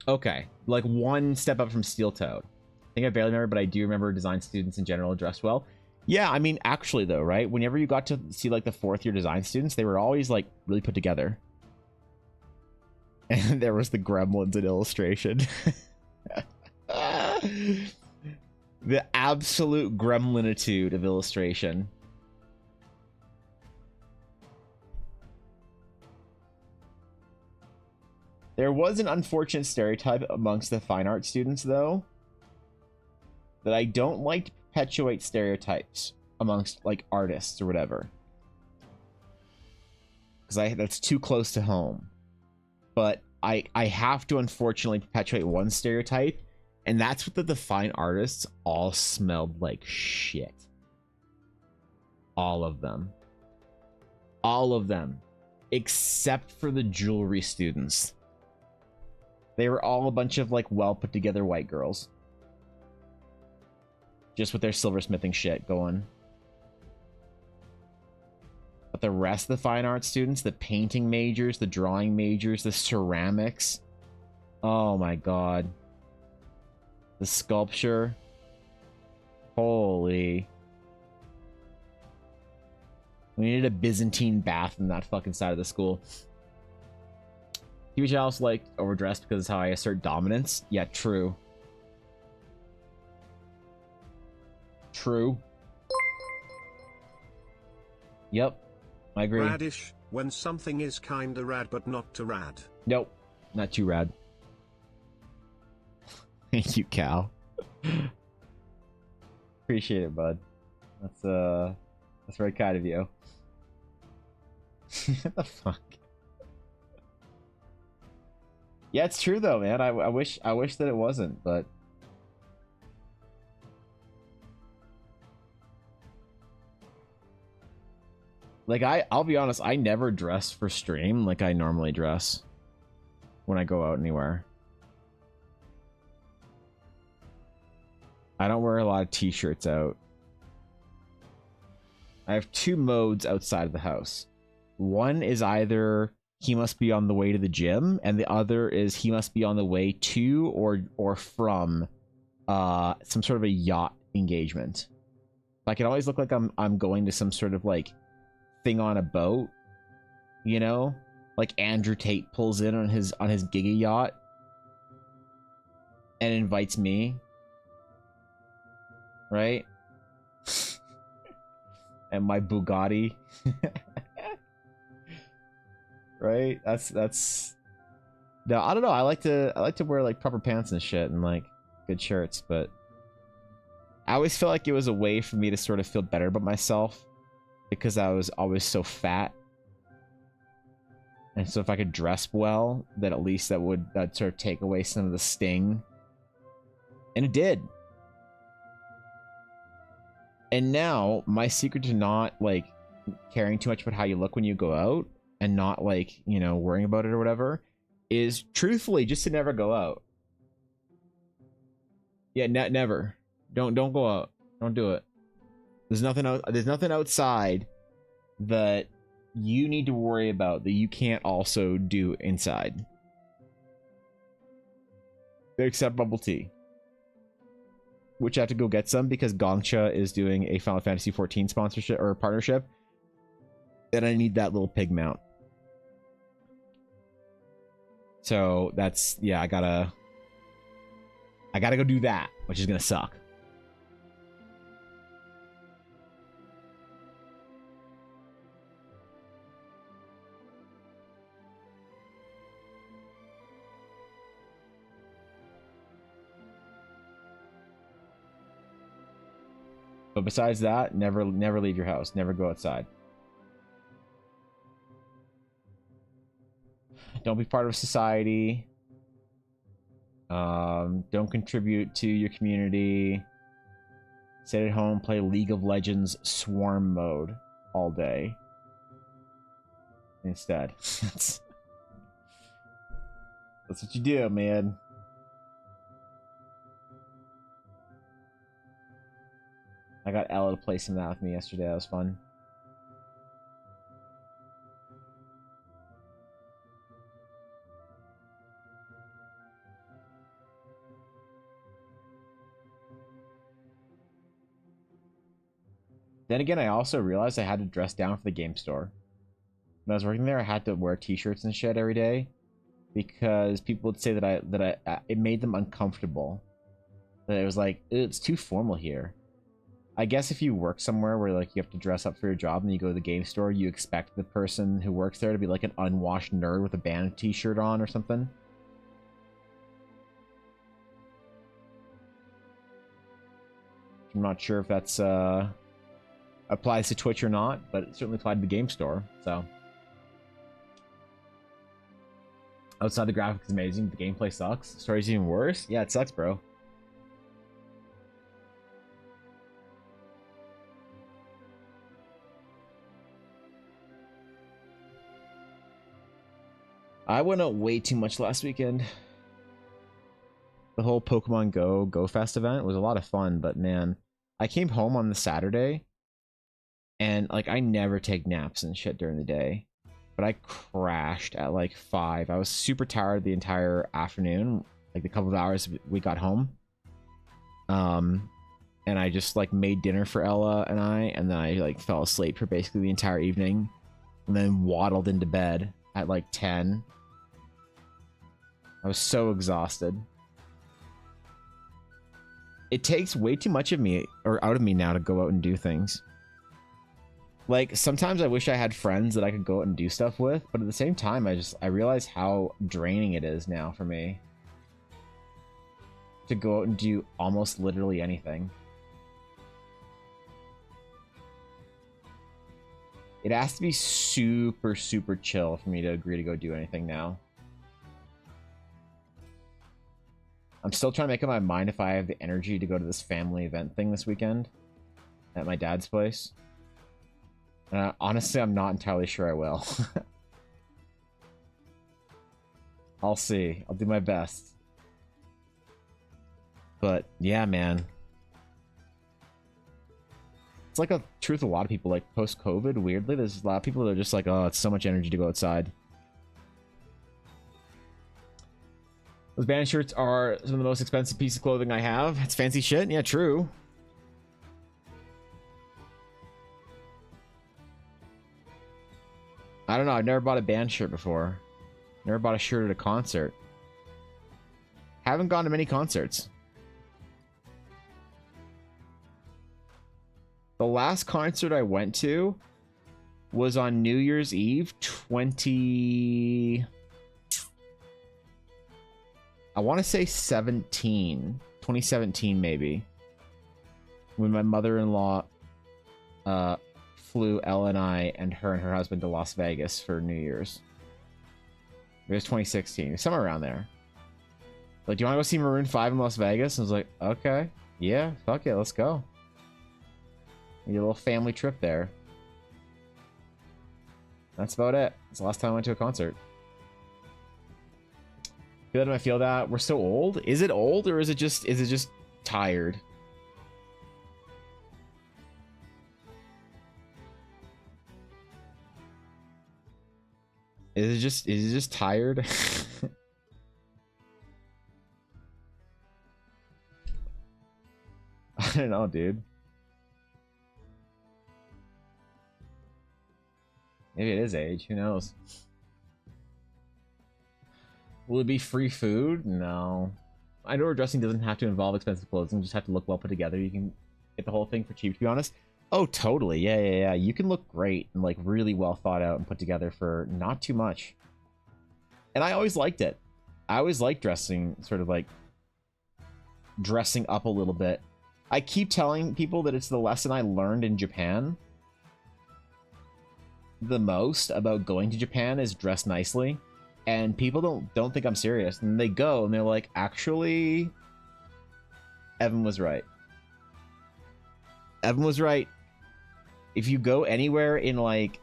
Speaker 2: Okay. Like one step up from steel-toed. I think I barely remember, but I do remember design students in general dressed well. Yeah, I mean, actually, though, right? Whenever you got to see, like, the fourth-year design students, they were always, like, really put together. And there was the gremlins in illustration. The absolute gremlinitude of illustration. There was an unfortunate stereotype amongst the fine art students, though, that I don't like to perpetuate stereotypes amongst, like, artists or whatever. Because that's too close to home. But I have to, unfortunately, perpetuate one stereotype, and that's that the fine artists all smelled like shit. All of them. All of them. Except for the jewelry students. They were all a bunch of, like, well put together white girls. Just with their silversmithing shit going. But the rest of the fine art students, the painting majors, the drawing majors, the ceramics. Oh my god. The sculpture. Holy. We needed a Byzantine bath in that fucking side of the school. Huge house like overdressed because it's how I assert dominance. Yeah, true. True. Yep. I agree.
Speaker 1: Radish, when something is kinda rad but not too rad.
Speaker 2: Nope. Not too rad. Thank you, Cal. Appreciate it, bud. That's very kind of you. What the fuck? Yeah, it's true though, man. I wish that it wasn't, but like I'll be honest, I never dress for stream like I normally dress when I go out anywhere. I don't wear a lot of t-shirts out. I have two modes outside of the house. One is either he must be on the way to the gym, and the other is he must be on the way to or from some sort of a yacht engagement. I can always look like I'm going to some sort of like thing on a boat, you know, like Andrew Tate pulls in on his Giga yacht and invites me, right? And my Bugatti. Right? That's no, I don't know. I like to wear like proper pants and shit and like good shirts, but I always feel like it was a way for me to sort of feel better about myself because I was always so fat. And so if I could dress well, then at least that'd sort of take away some of the sting. And it did. And now my secret to not like caring too much about how you look when you go out and not like, you know, worrying about it or whatever is truthfully just to never go out. Yeah, never. Don't go out. Don't do it. There's nothing outside that you need to worry about that you can't also do inside. Except bubble tea. Which I have to go get some because Gongcha is doing a Final Fantasy 14 sponsorship or partnership. And I need that little pig mount. So that's, yeah, I gotta go do that, which is gonna suck. But besides that, never leave your house. Never go outside. Don't be part of society. Don't contribute to your community. Sit at home, play League of Legends Swarm mode all day. Instead. That's what you do, man. I got Ella to play some of that with me yesterday. That was fun. Then again, I also realized I had to dress down for the game store. When I was working there, I had to wear t-shirts and shit every day because people would say that it made them uncomfortable. That it was like, it's too formal here. I guess if you work somewhere where like you have to dress up for your job and you go to the game store, you expect the person who works there to be like an unwashed nerd with a band t-shirt on or something. I'm not sure if that's applies to Twitch or not, but it certainly applied to the game store. So outside the graphics is amazing, the gameplay sucks. The story's even worse. Yeah, it sucks, bro. I went out way too much last weekend. The whole Pokemon Go Fest event was a lot of fun, but man, I came home on the Saturday and like I never take naps and shit during the day, but I crashed at like 5. I was super tired the entire afternoon, like the couple of hours we got home. And I just like made dinner for Ella and then I like fell asleep for basically the entire evening and then waddled into bed at like 10. I was so exhausted. It takes way too much of me or out of me now to go out and do things. Like sometimes I wish I had friends that I could go out and do stuff with, but at the same time I realize how draining it is now for me to go out and do almost literally anything. It has to be super chill for me to agree to go do anything now. I'm still trying to make up my mind if I have the energy to go to this family event thing this weekend at my dad's place. Honestly, I'm not entirely sure I will. I'll see. I'll do my best. But yeah, man. It's like a truth of a lot of people, like post-COVID, weirdly, there's a lot of people that are just like, oh, it's so much energy to go outside. Those band shirts are some of the most expensive piece of clothing I have. It's fancy shit. Yeah, true. I don't know. I've never bought a band shirt before. Never bought a shirt at a concert. Haven't gone to many concerts. The last concert I went to was on New Year's Eve 2017 maybe, when my mother-in-law flew Ella and I and her husband to Las Vegas for New Year's. It was 2016, somewhere around there. Like, do you want to go see Maroon 5 in Las Vegas? And I was like, okay, yeah, fuck it, let's go. Need a little family trip there. That's about it. It's the last time I went to a concert. Feel that I feel that we're so old. Is it old or is it just tired? Is it just tired? I don't know, dude. Maybe it is age. Who knows? Will it be free food? No. Indoor dressing doesn't have to involve expensive clothes. You just have to look well put together. You can get the whole thing for cheap, to be honest. Oh, totally. Yeah. You can look great and like really well thought out and put together for not too much. And I always liked it. I always liked dressing, sort of like dressing up a little bit. I keep telling people that it's the lesson I learned in Japan the most about going to Japan is dress nicely. And people don't think I'm serious. And they go and they're like, actually, Evan was right. Evan was right. If you go anywhere in like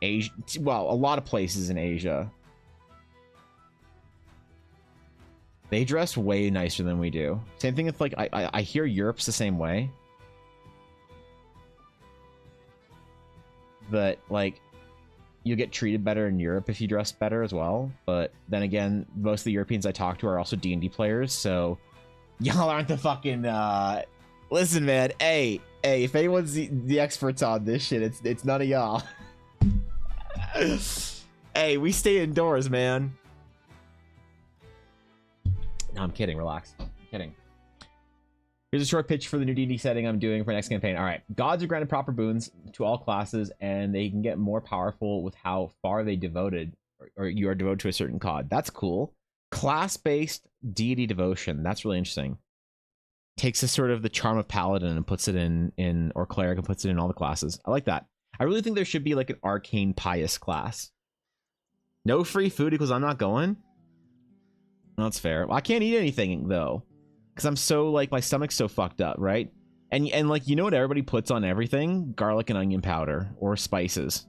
Speaker 2: Asia, well, a lot of places in Asia, they dress way nicer than we do. Same thing with like, I hear Europe's the same way. But like, you get treated better in Europe if you dress better as well. But then again, most of the Europeans I talk to are also D&D players, so y'all aren't the fucking listen, man. Hey, if anyone's the experts on this shit, it's none of y'all. Hey, we stay indoors, man. No, I'm kidding. Relax. I'm kidding. Here's a short pitch for the new D&D setting I'm doing for next campaign. All right. Gods are granted proper boons to all classes, and they can get more powerful with how far they devoted, or you are devoted to a certain god. That's cool. Class-based deity devotion. That's really interesting. Takes a sort of the charm of paladin and puts it in or cleric and puts it in all the classes. I like that. I really think there should be like an arcane pious class. No free food equals I'm not going. No, that's fair. Well, I can't eat anything though, because I'm so like my stomach's so fucked up, right? And like, you know what everybody puts on everything? Garlic and onion powder or spices.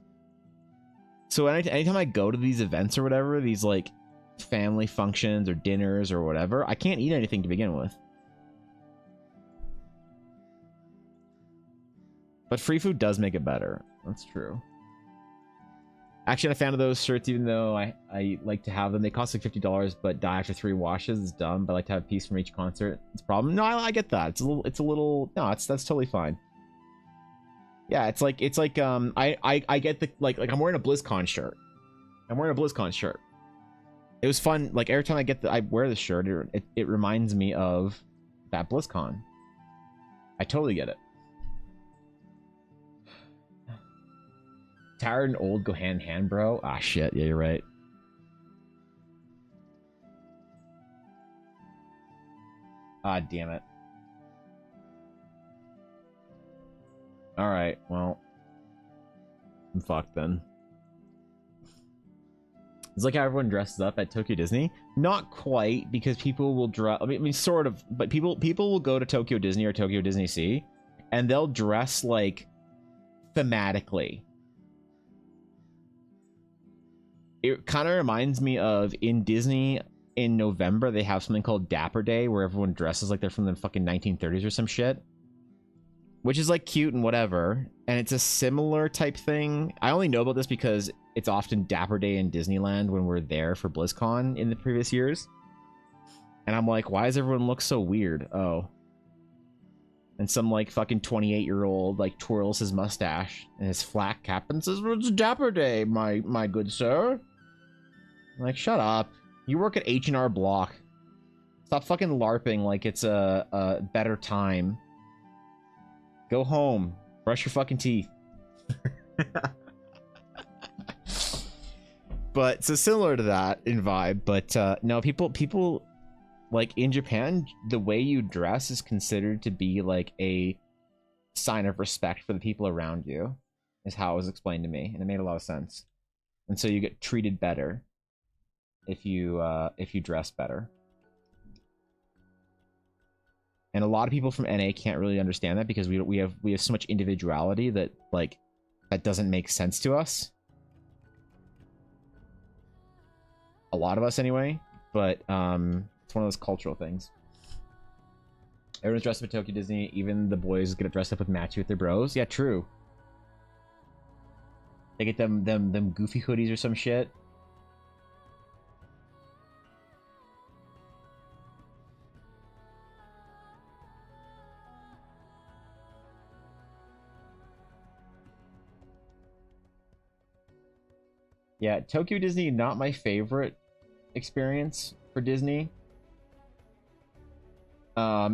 Speaker 2: So anytime I go to these events or whatever, these like family functions or dinners or whatever, I can't eat anything to begin with. But free food does make it better. That's true. Actually, I'm a fan of those shirts, even though I like to have them. They cost like $50, but die after 3 washes. It's dumb, but I like to have a piece from each concert. It's a problem. No, I get that. It's a little. No, that's totally fine. Yeah, it's like I get the like I'm wearing a BlizzCon shirt. I'm wearing a BlizzCon shirt. It was fun. Like every time I wear this shirt, it reminds me of that BlizzCon. I totally get it. Tired and old go hand in hand, bro. Ah, shit. Yeah, you're right. Ah, damn it. All right. Well, I'm fucked then. It's like how everyone dresses up at Tokyo Disney. Not quite, because people will dress. I mean, sort of, but people will go to Tokyo Disney or Tokyo Disney Sea, and they'll dress like thematically. It kind of reminds me of in Disney in November, they have something called Dapper Day where everyone dresses like they're from the fucking 1930s or some shit, which is like cute and whatever. And it's a similar type thing. I only know about this because it's often Dapper Day in Disneyland when we're there for BlizzCon in the previous years. And I'm like, why does everyone look so weird? Oh. And some like fucking 28-year-old like twirls his mustache and his flat cap and says, well, it's Dapper Day, my good sir. I'm like, shut up. You work at H&R Block. Stop fucking LARPing like it's a better time. Go home. Brush your fucking teeth. But so similar to that in vibe, but no, people like in Japan, the way you dress is considered to be like a sign of respect for the people around you, is how it was explained to me, and it made a lot of sense. And so you get treated better. if you dress better. And a lot of people from NA can't really understand that because we have so much individuality that like that doesn't make sense to us. A lot of us anyway, but it's one of those cultural things. Everyone's dressed up at Tokyo Disney, even the boys get dressed up with matchy with their bros. Yeah, true. They get them goofy hoodies or some shit. Yeah, Tokyo Disney, not my favorite experience for Disney.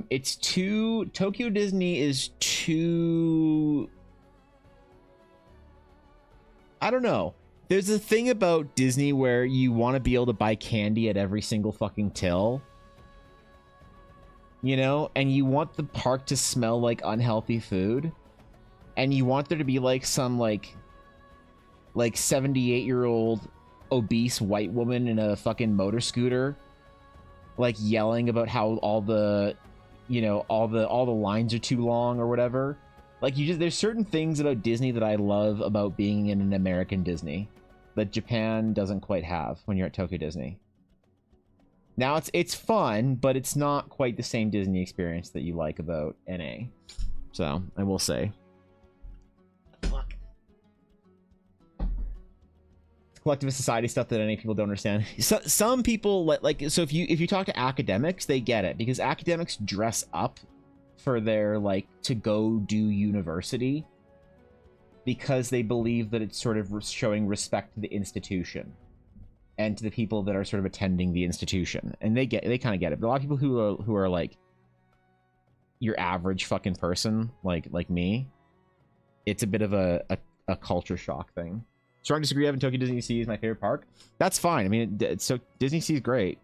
Speaker 2: It's too... Tokyo Disney is too... I don't know. There's a thing about Disney where you want to be able to buy candy at every single fucking till. You know? And you want the park to smell like unhealthy food. And you want there to be like some like 78-year-old obese white woman in a fucking motor scooter like yelling about how all the lines are too long or whatever. Like there's certain things about Disney that I love about being in an American Disney that Japan doesn't quite have when you're at Tokyo Disney. Now it's fun, but it's not quite the same Disney experience that you like about NA. So I will say. Collectivist society stuff that any people don't understand. Some people like so if you talk to academics, they get it because academics dress up for their like to go do university because they believe that it's sort of showing respect to the institution and to the people that are sort of attending the institution, and they kind of get it. But a lot of people who are like your average fucking person like me, it's a bit of a culture shock thing. Strong disagree. Having Tokyo Disney Sea is my favorite park. That's fine. I mean, so Disney Sea is great,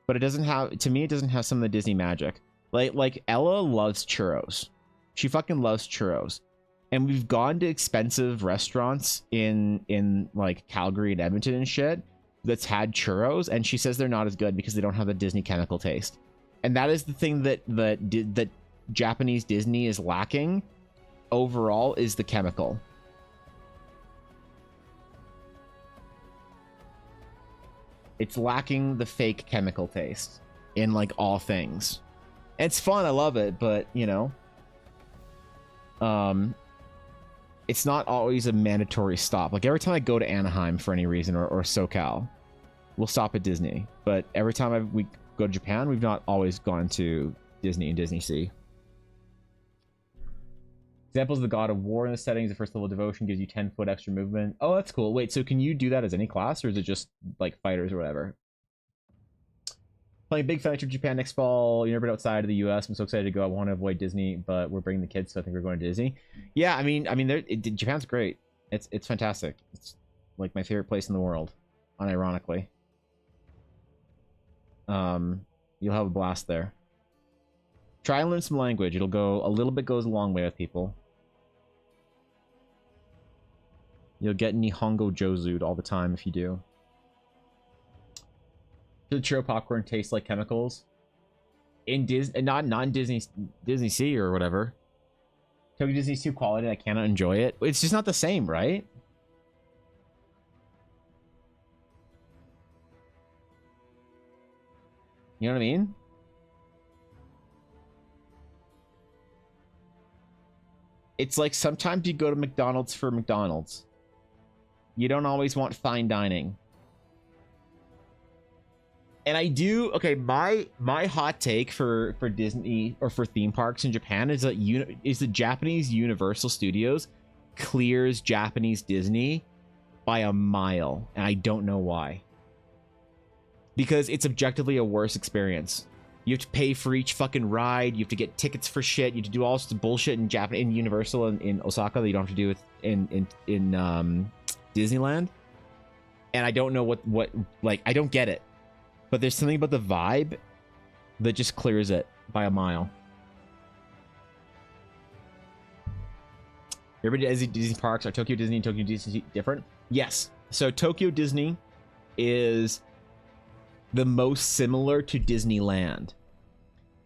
Speaker 2: but it doesn't have, to me, it doesn't have some of the Disney magic. Like Ella loves churros. She fucking loves churros, and we've gone to expensive restaurants in like Calgary and Edmonton and shit that's had churros, and she says they're not as good because they don't have the Disney chemical taste. And that is the thing that Japanese Disney is lacking overall is the chemical. It's lacking the fake chemical taste in like all things. It's fun, I love it, but you know, it's not always a mandatory stop. Like every time I go to Anaheim for any reason or SoCal, we'll stop at Disney. But every time we go to Japan, we've not always gone to Disney and Disney Sea. Examples of the God of War in the settings. The first level of devotion gives you 10-foot extra movement. Oh, that's cool. Wait, so can you do that as any class, or is it just like fighters or whatever? Playing big fan trip to Japan next fall. You've never been outside of the US. I'm so excited to go. I want to avoid Disney, but we're bringing the kids, so I think we're going to Disney. Yeah, I mean, Japan's great. It's fantastic. It's like my favorite place in the world, unironically. You'll have a blast there. Try and learn some language. It'll go a little bit, goes a long way with people. You'll get Nihongo Jozu'd all the time if you do. Do the churro popcorn taste like chemicals? In not Disney Sea or whatever. Tokyo Disney's too quality, I cannot enjoy it. It's just not the same, right? You know what I mean? It's like sometimes you go to McDonald's for McDonald's. You don't always want fine dining. And I do, okay, my hot take for Disney or for theme parks in Japan is that the Japanese Universal Studios clears Japanese Disney by a mile, and I don't know why. Because it's objectively a worse experience. You have to pay for each fucking ride. You have to get tickets for shit. You have to do all sorts of bullshit in Japan, in Universal and in Osaka that you don't have to do with in Disneyland. And I don't know what like I don't get it. But there's something about the vibe that just clears it by a mile. Everybody Disney parks are Tokyo Disney and Tokyo Disney different? Yes. So Tokyo Disney is the most similar to Disneyland.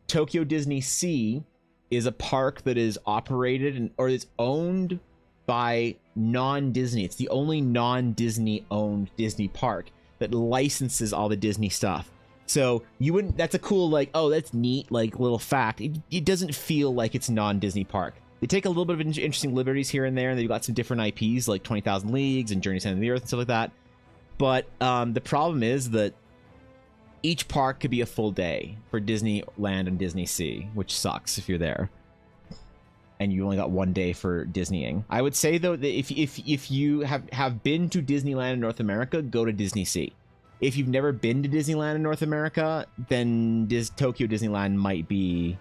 Speaker 2: Tokyo Disney Sea is a park that is operated or is owned by non-Disney. It's the only non-Disney owned Disney park that licenses all the Disney stuff. So you wouldn't, that's a cool, like, oh, that's neat, like, little fact. It doesn't feel like it's non-Disney park. They take a little bit of interesting liberties here and there, and they've got some different IPs like 20,000 Leagues and Journey to the Center of the Earth and stuff like that. But the problem is that each park could be a full day for Disneyland and Disney Sea, which sucks if you're there and you only got one day for Disneying. I would say though that if you have been to Disneyland in North America, go to Disney Sea. If you've never been to Disneyland in North America, then Tokyo Disneyland might be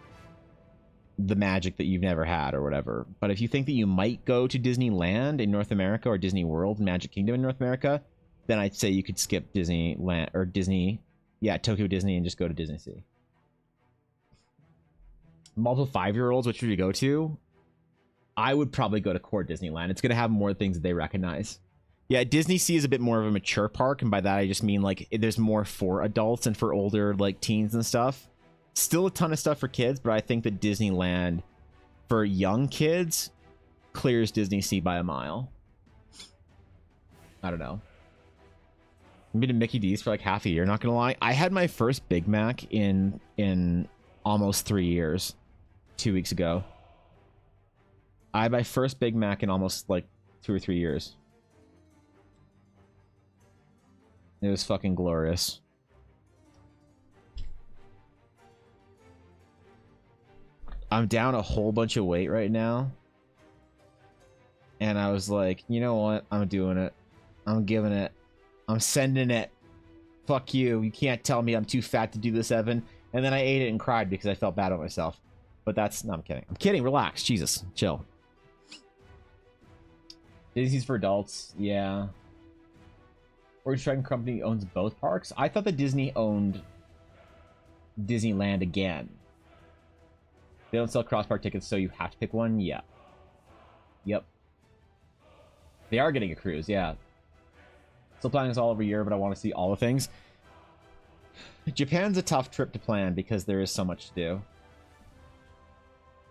Speaker 2: the magic that you've never had or whatever. But if you think that you might go to Disneyland in North America or Disney World, Magic Kingdom in North America, then I'd say you could skip Disneyland or Tokyo Disney and just go to Disney Sea. Multiple 5-year-olds, which would you go to? I would probably go to core Disneyland. It's going to have more things that they recognize. Yeah, Disney Sea is a bit more of a mature park, and by that I just mean like there's more for adults and for older like teens and stuff. Still a ton of stuff for kids, but I think that Disneyland for young kids clears Disney Sea by a mile. I don't know. I've been to Mickey D's for like half a year, not gonna lie. I had my first Big Mac in almost 3 years 2 weeks ago. I had my first Big Mac in almost like 2 or 3 years. It was fucking glorious. I'm down a whole bunch of weight right now. And I was like, you know what? I'm doing it. I'm giving it. I'm sending it. Fuck you. You can't tell me I'm too fat to do this, Evan. And then I ate it and cried because I felt bad about myself. But that's... No, I'm kidding. I'm kidding. Relax. Jesus. Chill. Disney's for adults. Yeah. Orange Dragon Company owns both parks. I thought that Disney owned Disneyland again. They don't sell cross-park tickets, so you have to pick one? Yeah. Yep. They are getting a cruise, yeah. Still planning this all every year, but I want to see all the things. Japan's a tough trip to plan because there is so much to do.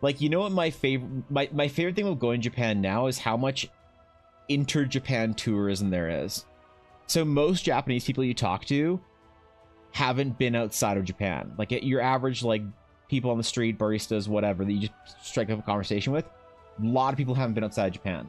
Speaker 2: Like, you know what my favorite thing with going to Japan now is how much inter-Japan tourism there is. So most Japanese people you talk to haven't been outside of Japan. Like your average like people on the street, baristas, whatever that you just strike up a conversation with, a lot of people haven't been outside of Japan.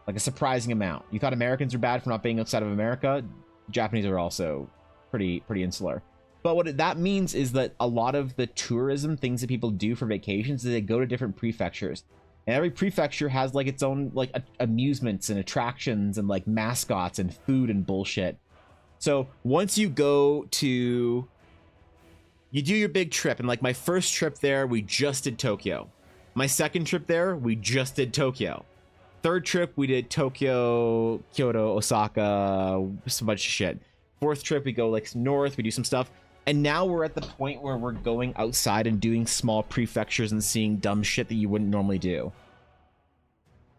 Speaker 2: Like a surprising amount. You thought Americans are bad for not being outside of America? Japanese are also pretty insular. But what that means is that a lot of the tourism things that people do for vacations is they go to different prefectures. And every prefecture has like its own like amusements and attractions and like mascots and food and bullshit. So once you go to, you do your big trip, and like my first trip there, we just did Tokyo. My second trip there, we just did Tokyo. Third trip, we did Tokyo, Kyoto, Osaka, some bunch of shit. Fourth trip, we go like north, we do some stuff. And now we're at the point where we're going outside and doing small prefectures and seeing dumb shit that you wouldn't normally do.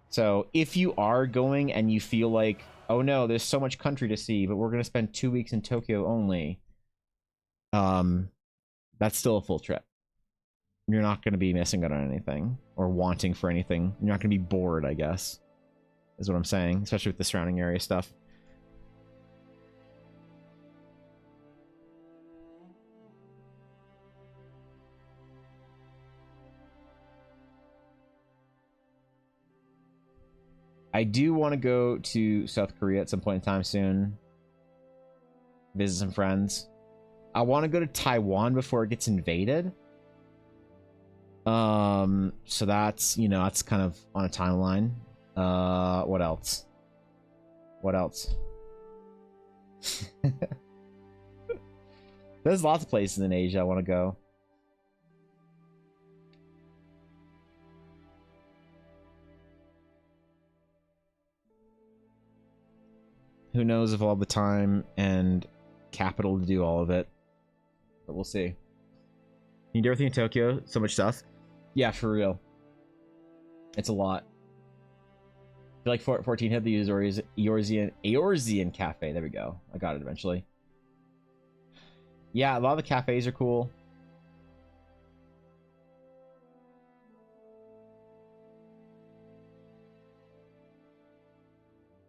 Speaker 2: So if you are going and you feel like, oh no, there's so much country to see, but we're going to spend 2 weeks in Tokyo only, that's still a full trip. You're not going to be missing out on anything or wanting for anything. You're not going to be bored, I guess, is what I'm saying, especially with the surrounding area stuff. I do want to go to South Korea at some point in time soon. Visit some friends. I want to go to Taiwan before it gets invaded. So that's, you know, that's kind of on a timeline. What else? What else? There's lots of places in Asia I want to go. Who knows if I'll have the time and capital to do all of it. But we'll see. You do everything in Tokyo, so much stuff. Yeah, for real. It's a lot. I feel like 14 hit the Eorzean Cafe. There we go. I got it eventually. Yeah, a lot of the cafes are cool.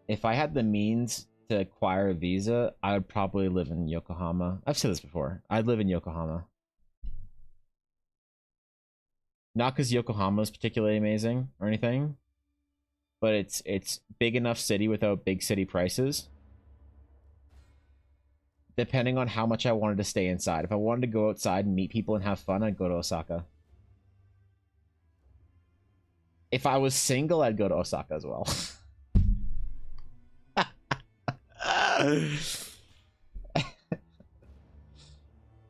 Speaker 2: If I had the means to acquire a visa, I would probably live in Yokohama. I've said this before. I'd live in Yokohama. Not because Yokohama is particularly amazing or anything, but it's big enough city without big city prices. Depending on how much I wanted to stay inside. If I wanted to go outside and meet people and have fun, I'd go to Osaka. If I was single, I'd go to Osaka as well.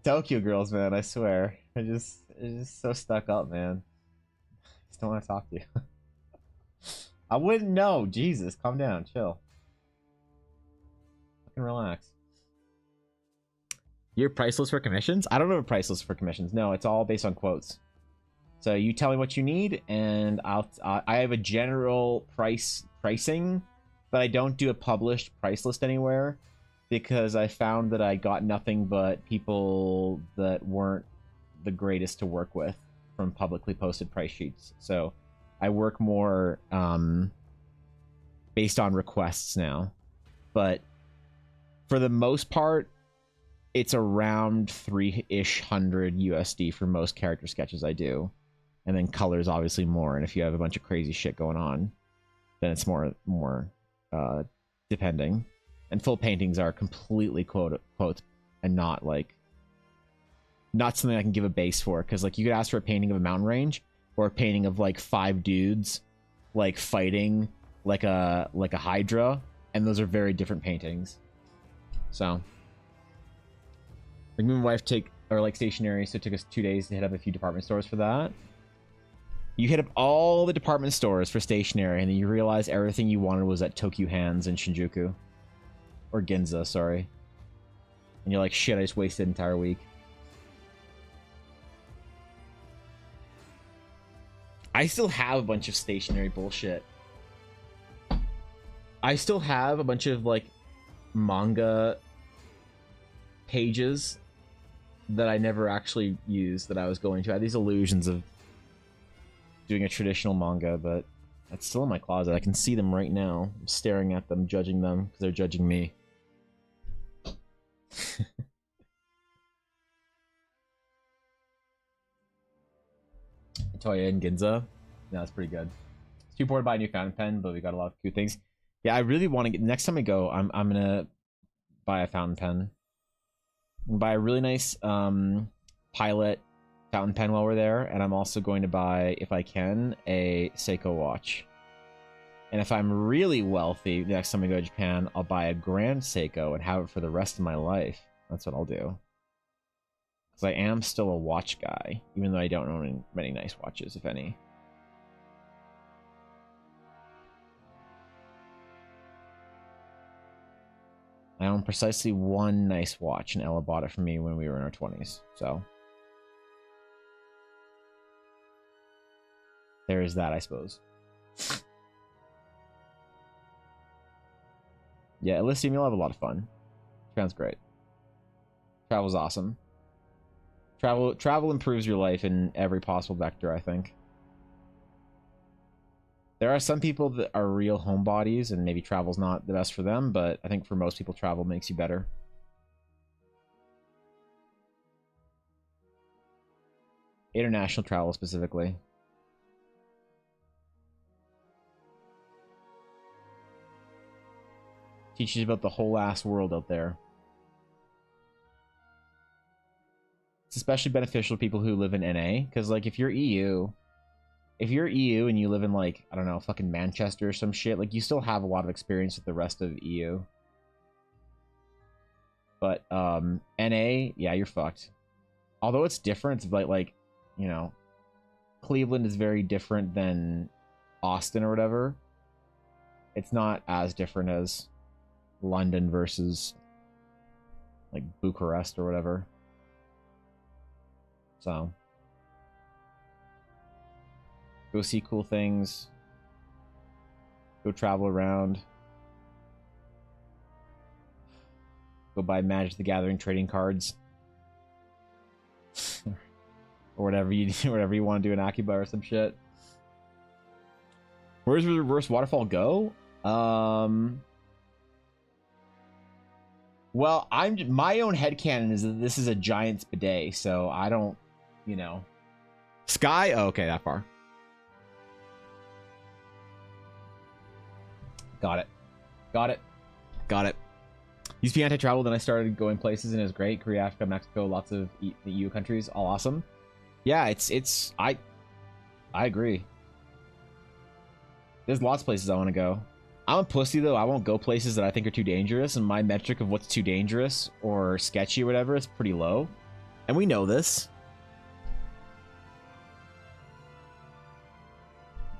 Speaker 2: Tokyo girls, man, I swear. It's just so stuck up, man. I just don't want to talk to you. I wouldn't know. Jesus, calm down, chill. Fucking relax. You're priceless for commissions? I don't have a price list for commissions. No, it's all based on quotes. So you tell me what you need, and I have a general pricing, but I don't do a published price list anywhere because I found that I got nothing but people that weren't the greatest to work with from publicly posted price sheets. So I work more based on requests now, but for the most part, it's around 3-ish hundred USD for most character sketches I do. And then colors obviously more. And if you have a bunch of crazy shit going on, then it's more depending. And full paintings are completely quote and not something I can give a base for. Because like you could ask for a painting of a mountain range or a painting of like 5 dudes like fighting like a hydra, and those are very different paintings. So like me and my wife like stationery, so it took us 2 days to hit up a few department stores for that. You hit up all the department stores for stationery, and then you realize everything you wanted was at Tokyo Hands in Shinjuku. Or Ginza, sorry. And you're like, shit, I just wasted an entire week. I still have a bunch of stationery bullshit. I still have a bunch of, like, manga pages that I never actually used that I was going to. I had these illusions of doing a traditional manga, but that's still in my closet. I can see them right now. I'm staring at them, judging them, because they're judging me. Toya and Ginza. Yeah, that's pretty good. It's too poor to buy a new fountain pen, but we got a lot of cool things. Yeah, I really want to get... Next time I go, I'm gonna buy a fountain pen. And buy a really nice Pilot fountain pen while we're there, and I'm also going to buy, if I can, a Seiko watch. And if I'm really wealthy, the next time I go to Japan, I'll buy a Grand Seiko and have it for the rest of my life. That's what I'll do. Because I am still a watch guy, even though I don't own many nice watches, if any. I own precisely one nice watch, and Ella bought it for me when we were in our 20s, so... there is that, I suppose. Yeah, Elysium, you'll have a lot of fun. Sounds great. Travel's awesome. Travel improves your life in every possible vector, I think. There are some people that are real homebodies, and maybe travel's not the best for them, but I think for most people, travel makes you better. International travel, specifically. Teaches you about the whole ass world out there. It's especially beneficial to people who live in NA, because like if you're EU and you live in like, I don't know, fucking Manchester or some shit, like you still have a lot of experience with the rest of EU. But NA, yeah, you're fucked. Although it's different, it's like, you know, Cleveland is very different than Austin or whatever. It's not as different as London versus like Bucharest or whatever. So go see cool things, go travel around, go buy Magic the Gathering trading cards, or whatever you whatever you want to do in Akiba or some shit. Where does the reverse waterfall go? Well, my own headcanon is that this is a giant's bidet, so I don't, you know. Sky? Oh, okay, that far. Got it. Got it. Got it. Used to be anti-travel, then I started going places, and it was great. Korea, Africa, Mexico, lots of the EU countries, all awesome. Yeah, I agree. There's lots of places I want to go. I'm a pussy, though. I won't go places that I think are too dangerous, and my metric of what's too dangerous or sketchy or whatever is pretty low. And we know this.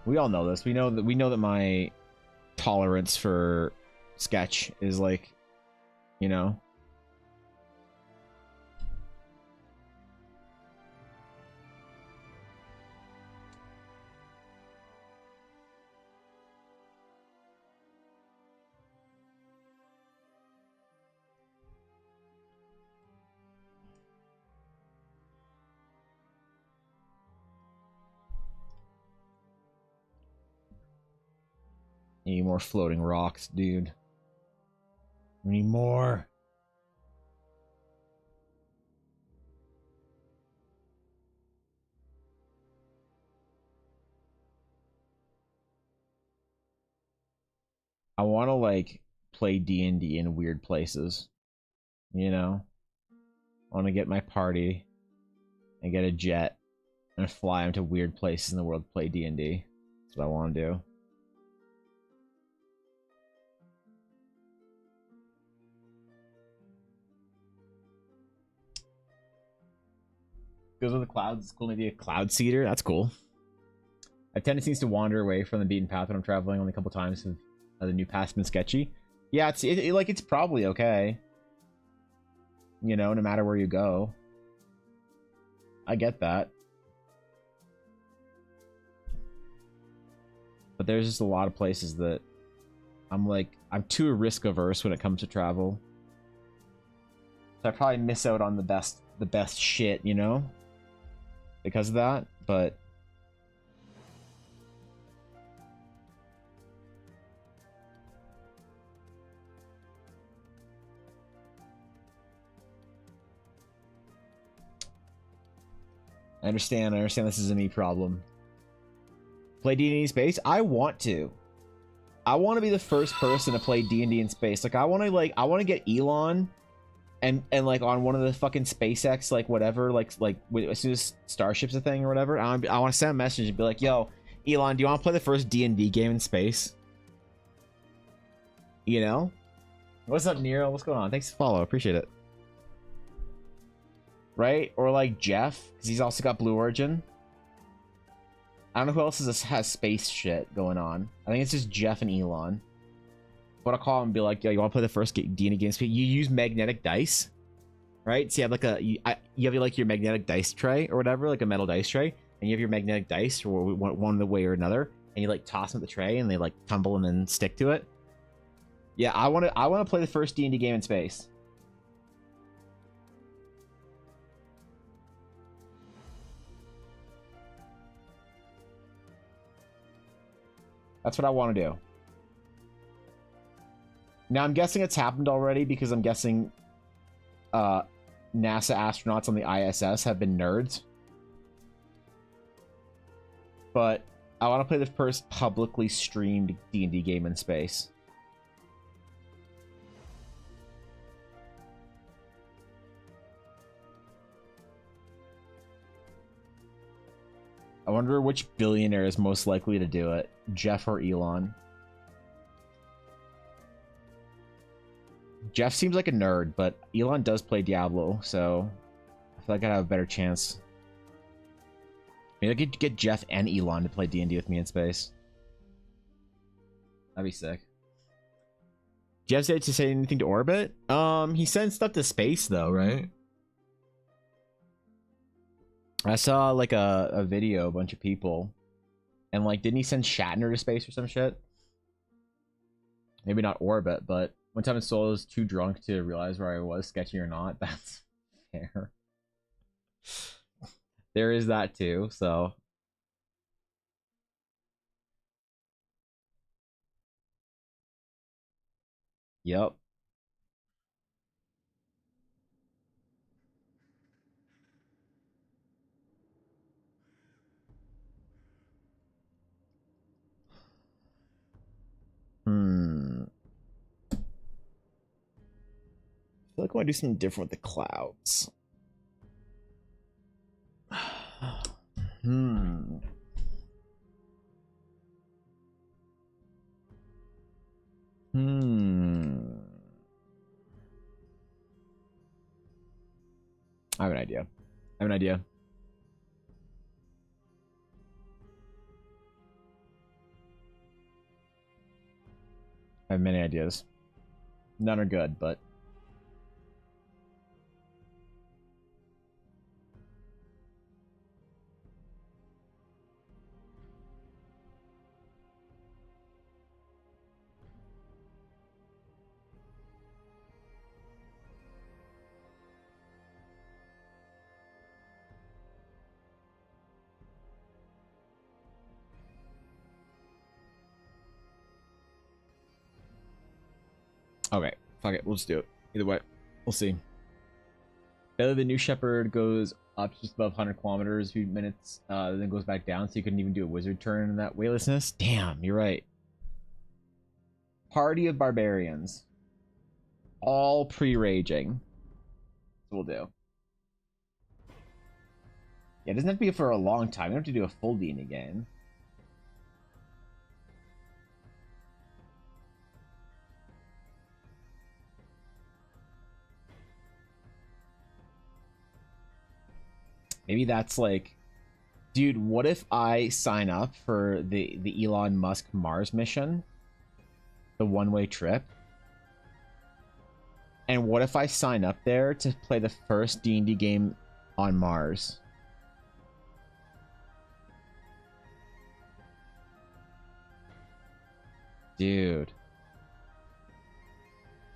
Speaker 2: We all know this. We know that my tolerance for sketch is like, you know. Need more floating rocks, dude. We need more. I want to like play D&D in weird places. You know? I want to get my party and get a jet and fly them to weird places in the world to play D&D. That's what I want to do. Goes with the clouds. It's cool. Maybe a cloud seeder. That's cool. I have tendencies to wander away from the beaten path when I'm traveling. Only a couple times have the new path's been sketchy. Yeah, it's probably okay. You know, no matter where you go. I get that. But there's just a lot of places that I'm too risk averse when it comes to travel. So I probably miss out on the best shit, you know? Because of that, but I understand this is a me problem. Play D&D in space? I want to. I want to be the first person to play D&D in space. Like I want to get Elon and like on one of the fucking SpaceX like whatever like as soon as Starship's a thing or whatever, I want to send a message and be like, yo, Elon, do you want to play the first D&D game in space? You know? What's up, Nero? What's going on? Thanks for the follow. Appreciate it. Right? Or like Jeff, because he's also got Blue Origin. I don't know who else has space shit going on. I think it's just Jeff and Elon. But I'll call him and be like, yo, you want to play the first D&D game? You use magnetic dice, right? So you have like you have like your magnetic dice tray or whatever, like a metal dice tray, and you have your magnetic dice or one the way or another, and you like toss them at the tray and they like tumble and then stick to it. Yeah, I want to play the first D&D game in space. That's what I want to do. Now, I'm guessing it's happened already because I'm guessing NASA astronauts on the ISS have been nerds. But I want to play the first publicly streamed D&D game in space. I wonder which billionaire is most likely to do it, Jeff or Elon. Jeff seems like a nerd, but Elon does play Diablo, so I feel like I'd have a better chance. Maybe I could get Jeff and Elon to play D&D with me in space. That'd be sick. Jeff said to say anything to orbit? He sent stuff to space though, right? I saw like a video, a bunch of people, and like, didn't he send Shatner to space or some shit? Maybe not orbit, but one time in Solo was too drunk to realize where I was, sketchy or not. That's fair. There is that too, so. Yep. I feel like I want to do something different with the clouds. Hmm. I have an idea. I have an idea. I have many ideas. None are good, but okay. Fuck it. We'll just do it. Either way, we'll see. The New Shepherd goes up just above 100 kilometers, a few minutes, then goes back down, so you couldn't even do a wizard turn in that weightlessness. Damn, you're right. Party of Barbarians. All pre-raging. That's what we'll do. Yeah, it doesn't have to be for a long time. You don't have to do a full D&D game. Maybe that's like, dude, what if I sign up for the Elon Musk Mars mission? The one-way trip? And what if I sign up there to play the first D&D game on Mars? Dude.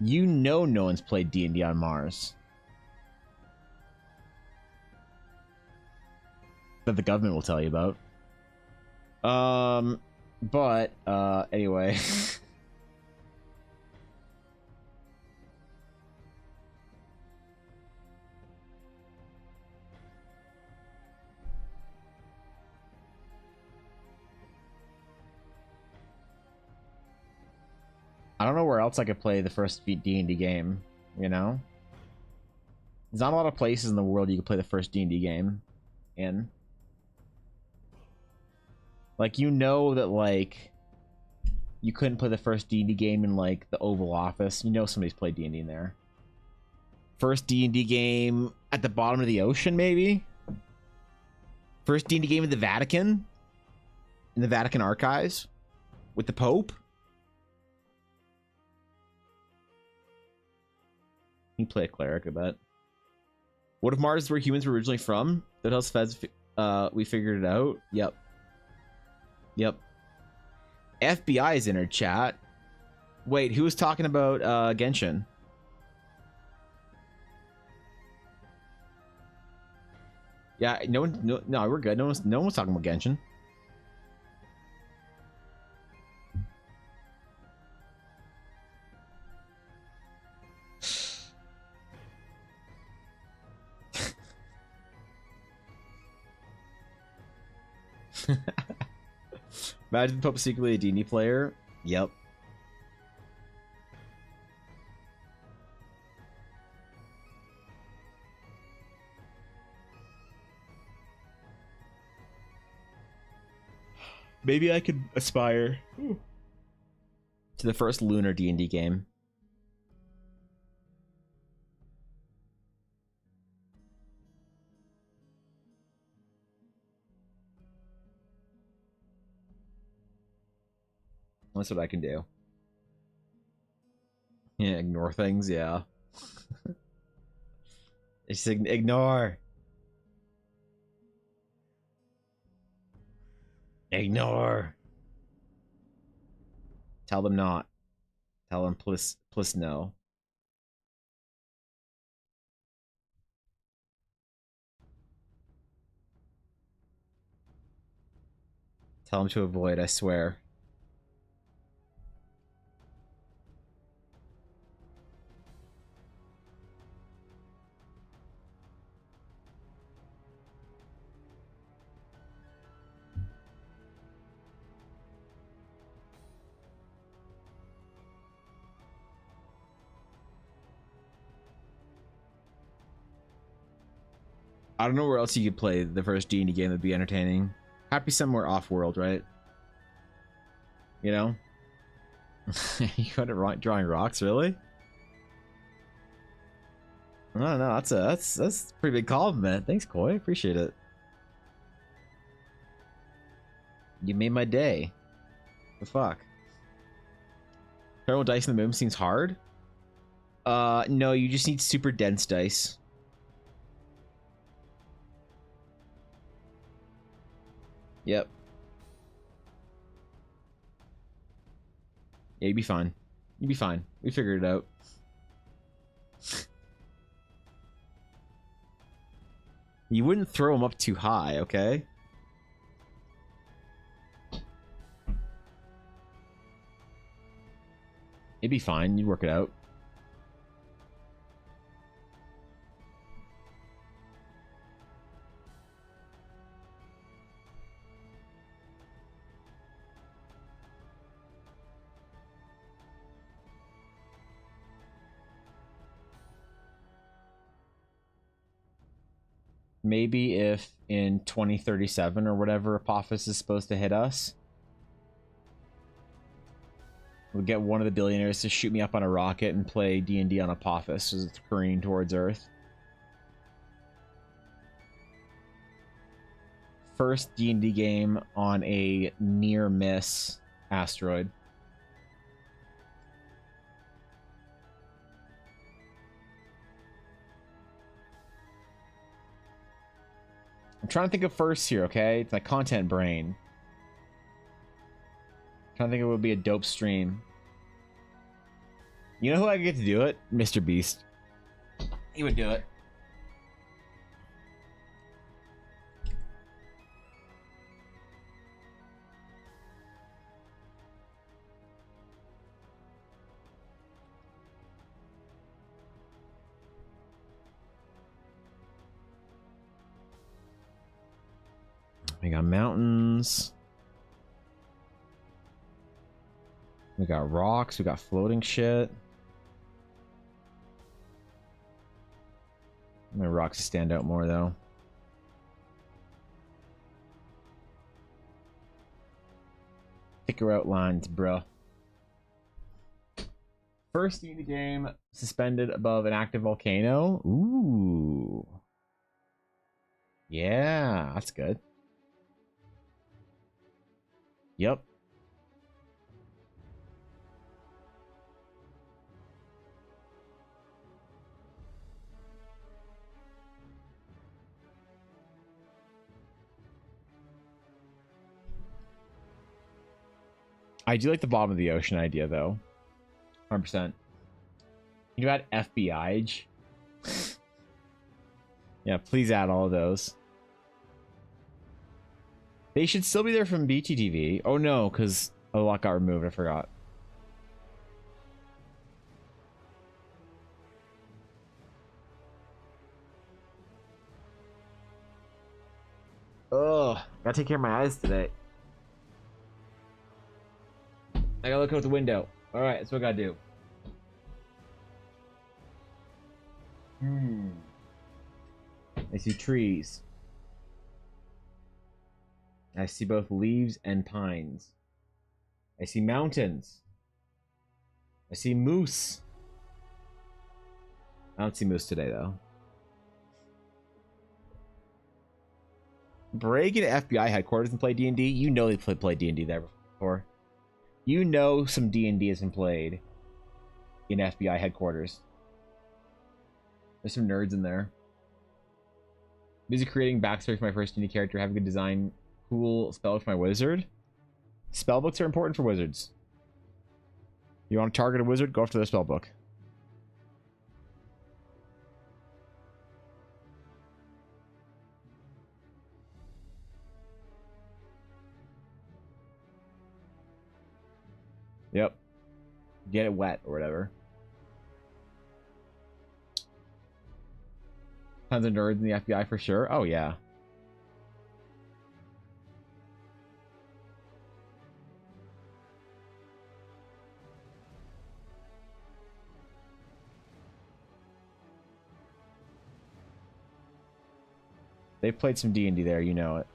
Speaker 2: You know no one's played D&D on Mars. That the government will tell you about. Anyway. I don't know where else I could play the first D&D game, you know? There's not a lot of places in the world you could play the first D&D game in. Like, you know that, like, you couldn't play the first D&D game in, like, the Oval Office. You know somebody's played D&D in there. First D&D game at the bottom of the ocean, maybe? First D&D game in the Vatican? In the Vatican archives? With the Pope? You can play a cleric, I bet. What if Mars is where humans were originally from? That helps Feds, we figured it out. Yep. Yep. FBI is in our chat. Wait, who was talking about Genshin? Yeah, no, we're good. No one's talking about Genshin. Imagine Pope secretly a D&D player. Yep. Maybe I could aspire to the first lunar D&D game. That's what I can do. Yeah, ignore things, yeah. Just ignore. Ignore. Tell them not. Tell them plus no. Tell him to avoid, I swear. I don't know where else you could play the first D&D game that'd be entertaining. Happy somewhere off-world, right? You know? You got it drawing rocks, really? I don't know. That's a pretty big compliment. Thanks, Koi. Appreciate it. You made my day. The fuck? Throwing dice in the moon seems hard. No, you just need super dense dice. Yep. Yeah, you'd be fine. You'd be fine. We figured it out. You wouldn't throw them up too high, okay? It'd be fine. You'd work it out. Maybe if in 2037 or whatever Apophis is supposed to hit us, we'll get one of the billionaires to shoot me up on a rocket and play D&D on Apophis as it's careening towards Earth. First D&D game on a near miss asteroid. I'm trying to think of firsts here, okay? It's my content brain. I'm trying to think it would be a dope stream. You know who I get to do it? Mr. Beast. He would do it. We got mountains. We got rocks. We got floating shit. My rocks stand out more though. Thicker outlines, bruh. First D&D game suspended above an active volcano. Ooh. Yeah, that's good. Yep. I do like the bottom of the ocean idea, though. 100%. You add FBI? Yeah, please add all of those. They should still be there from BTTV. Oh no, because a lot got removed. I forgot. Ugh, gotta take care of my eyes today. I gotta look out the window. Alright, that's what I gotta do. I see trees. I see both leaves and pines. I see mountains. I see moose. I don't see moose today, though. Break into FBI headquarters and play D&D? You know they played D&D there before. You know some D&D has been played in FBI headquarters. There's some nerds in there. Busy creating backstory for my first D&D character. Have a good design. Cool spell for my wizard. Spellbooks are important for wizards. You want to target a wizard? Go after their spellbook. Yep. Get it wet or whatever. Tons of nerds in the FBI for sure. Oh yeah. They played some D&D there, you know it.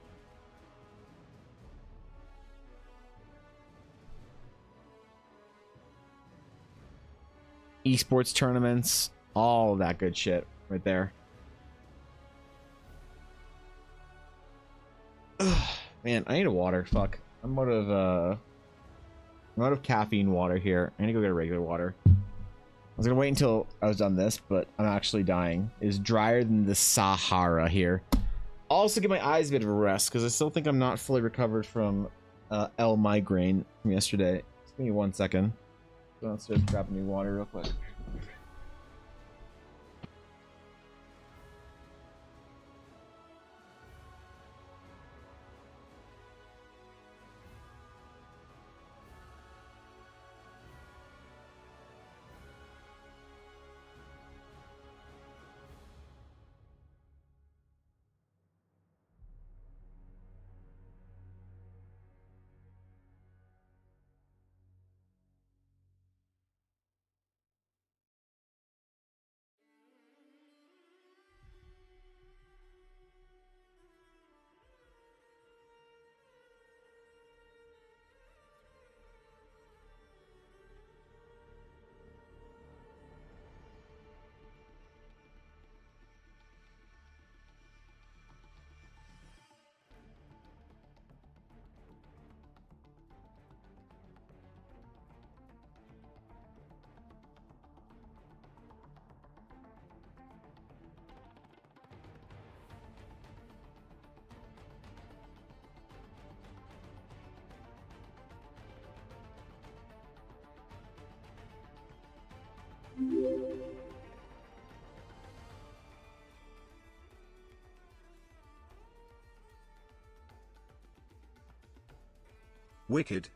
Speaker 2: Esports tournaments, all of that good shit right there. Ugh, man, I need a water. Fuck. I'm out of caffeine water here. I need to go get a regular water. I was gonna wait until I was done this, but I'm actually dying. It's drier than the Sahara here. Also give my eyes a bit of a rest because I still think I'm not fully recovered from L migraine from yesterday. Just give me 1 second. Go downstairs, grab new water real quick.
Speaker 1: Wicked.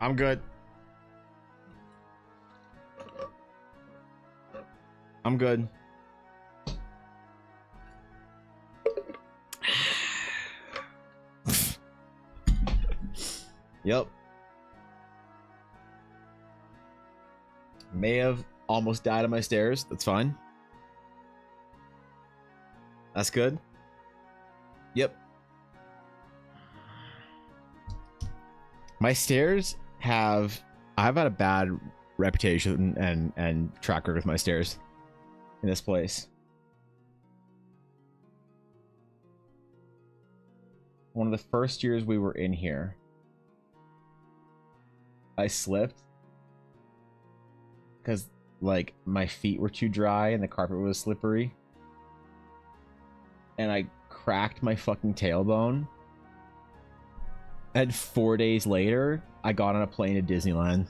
Speaker 2: I'm good. I'm good. Yep. May have almost died on my stairs. That's fine. That's good. Yep. My stairs have... I've had a bad reputation and track record with my stairs in this place. One of the first years we were in here, I slipped because like my feet were too dry and the carpet was slippery, and I cracked my fucking tailbone. And 4 days later, I got on a plane to Disneyland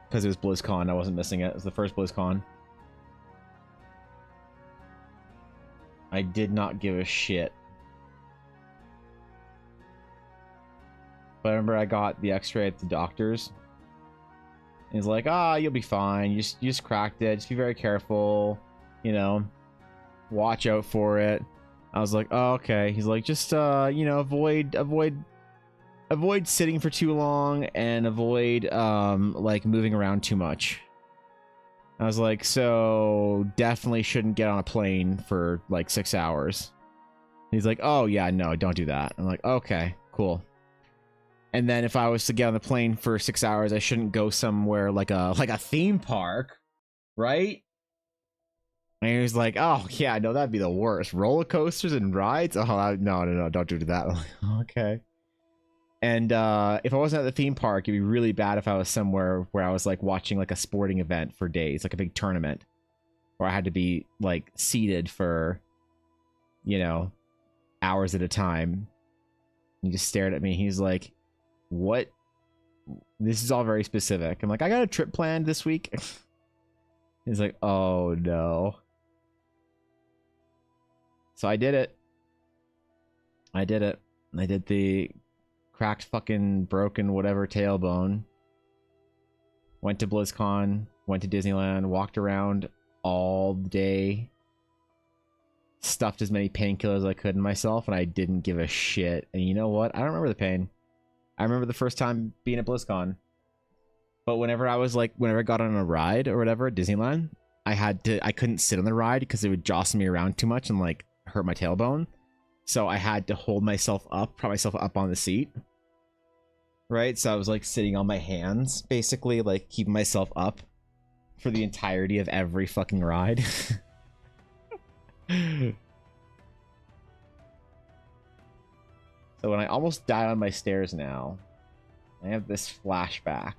Speaker 2: because it was BlizzCon. I wasn't missing it. It was the first BlizzCon. I did not give a shit. But I remember I got the x-ray at the doctor's. He's like, you'll be fine. You just cracked it. Just be very careful. You know, watch out for it. I was like, oh, okay. He's like, just, you know, avoid sitting for too long and avoid, like, moving around too much. I was like, so definitely shouldn't get on a plane for, like, 6 hours. He's like, oh, yeah, no, don't do that. I'm like, okay, cool. And then if I was to get on the plane for 6 hours, I shouldn't go somewhere like a theme park, right? And he was like, oh, yeah, no, that'd be the worst. Roller coasters and rides? Oh, no, don't do that. I'm like, okay. And if I wasn't at the theme park, it'd be really bad if I was somewhere where I was like watching like a sporting event for days, like a big tournament, where I had to be like seated for, you know, hours at a time. He just stared at me. He's like, what? This is all very specific. I'm like, I got a trip planned this week. He's like, oh no. So I did it. I did the cracked fucking broken whatever tailbone. Went to BlizzCon, went to Disneyland, walked around all day, stuffed as many painkillers as I could in myself, and I didn't give a shit. And you know what? I don't remember the pain. I remember the first time being at BlizzCon. But whenever I got on a ride or whatever at Disneyland, I couldn't sit on the ride because it would jostle me around too much and like hurt my tailbone. So I had to hold myself up, prop myself up on the seat. Right? So I was like sitting on my hands, basically, like keeping myself up for the entirety of every fucking ride. So when I almost died on my stairs now, I have this flashback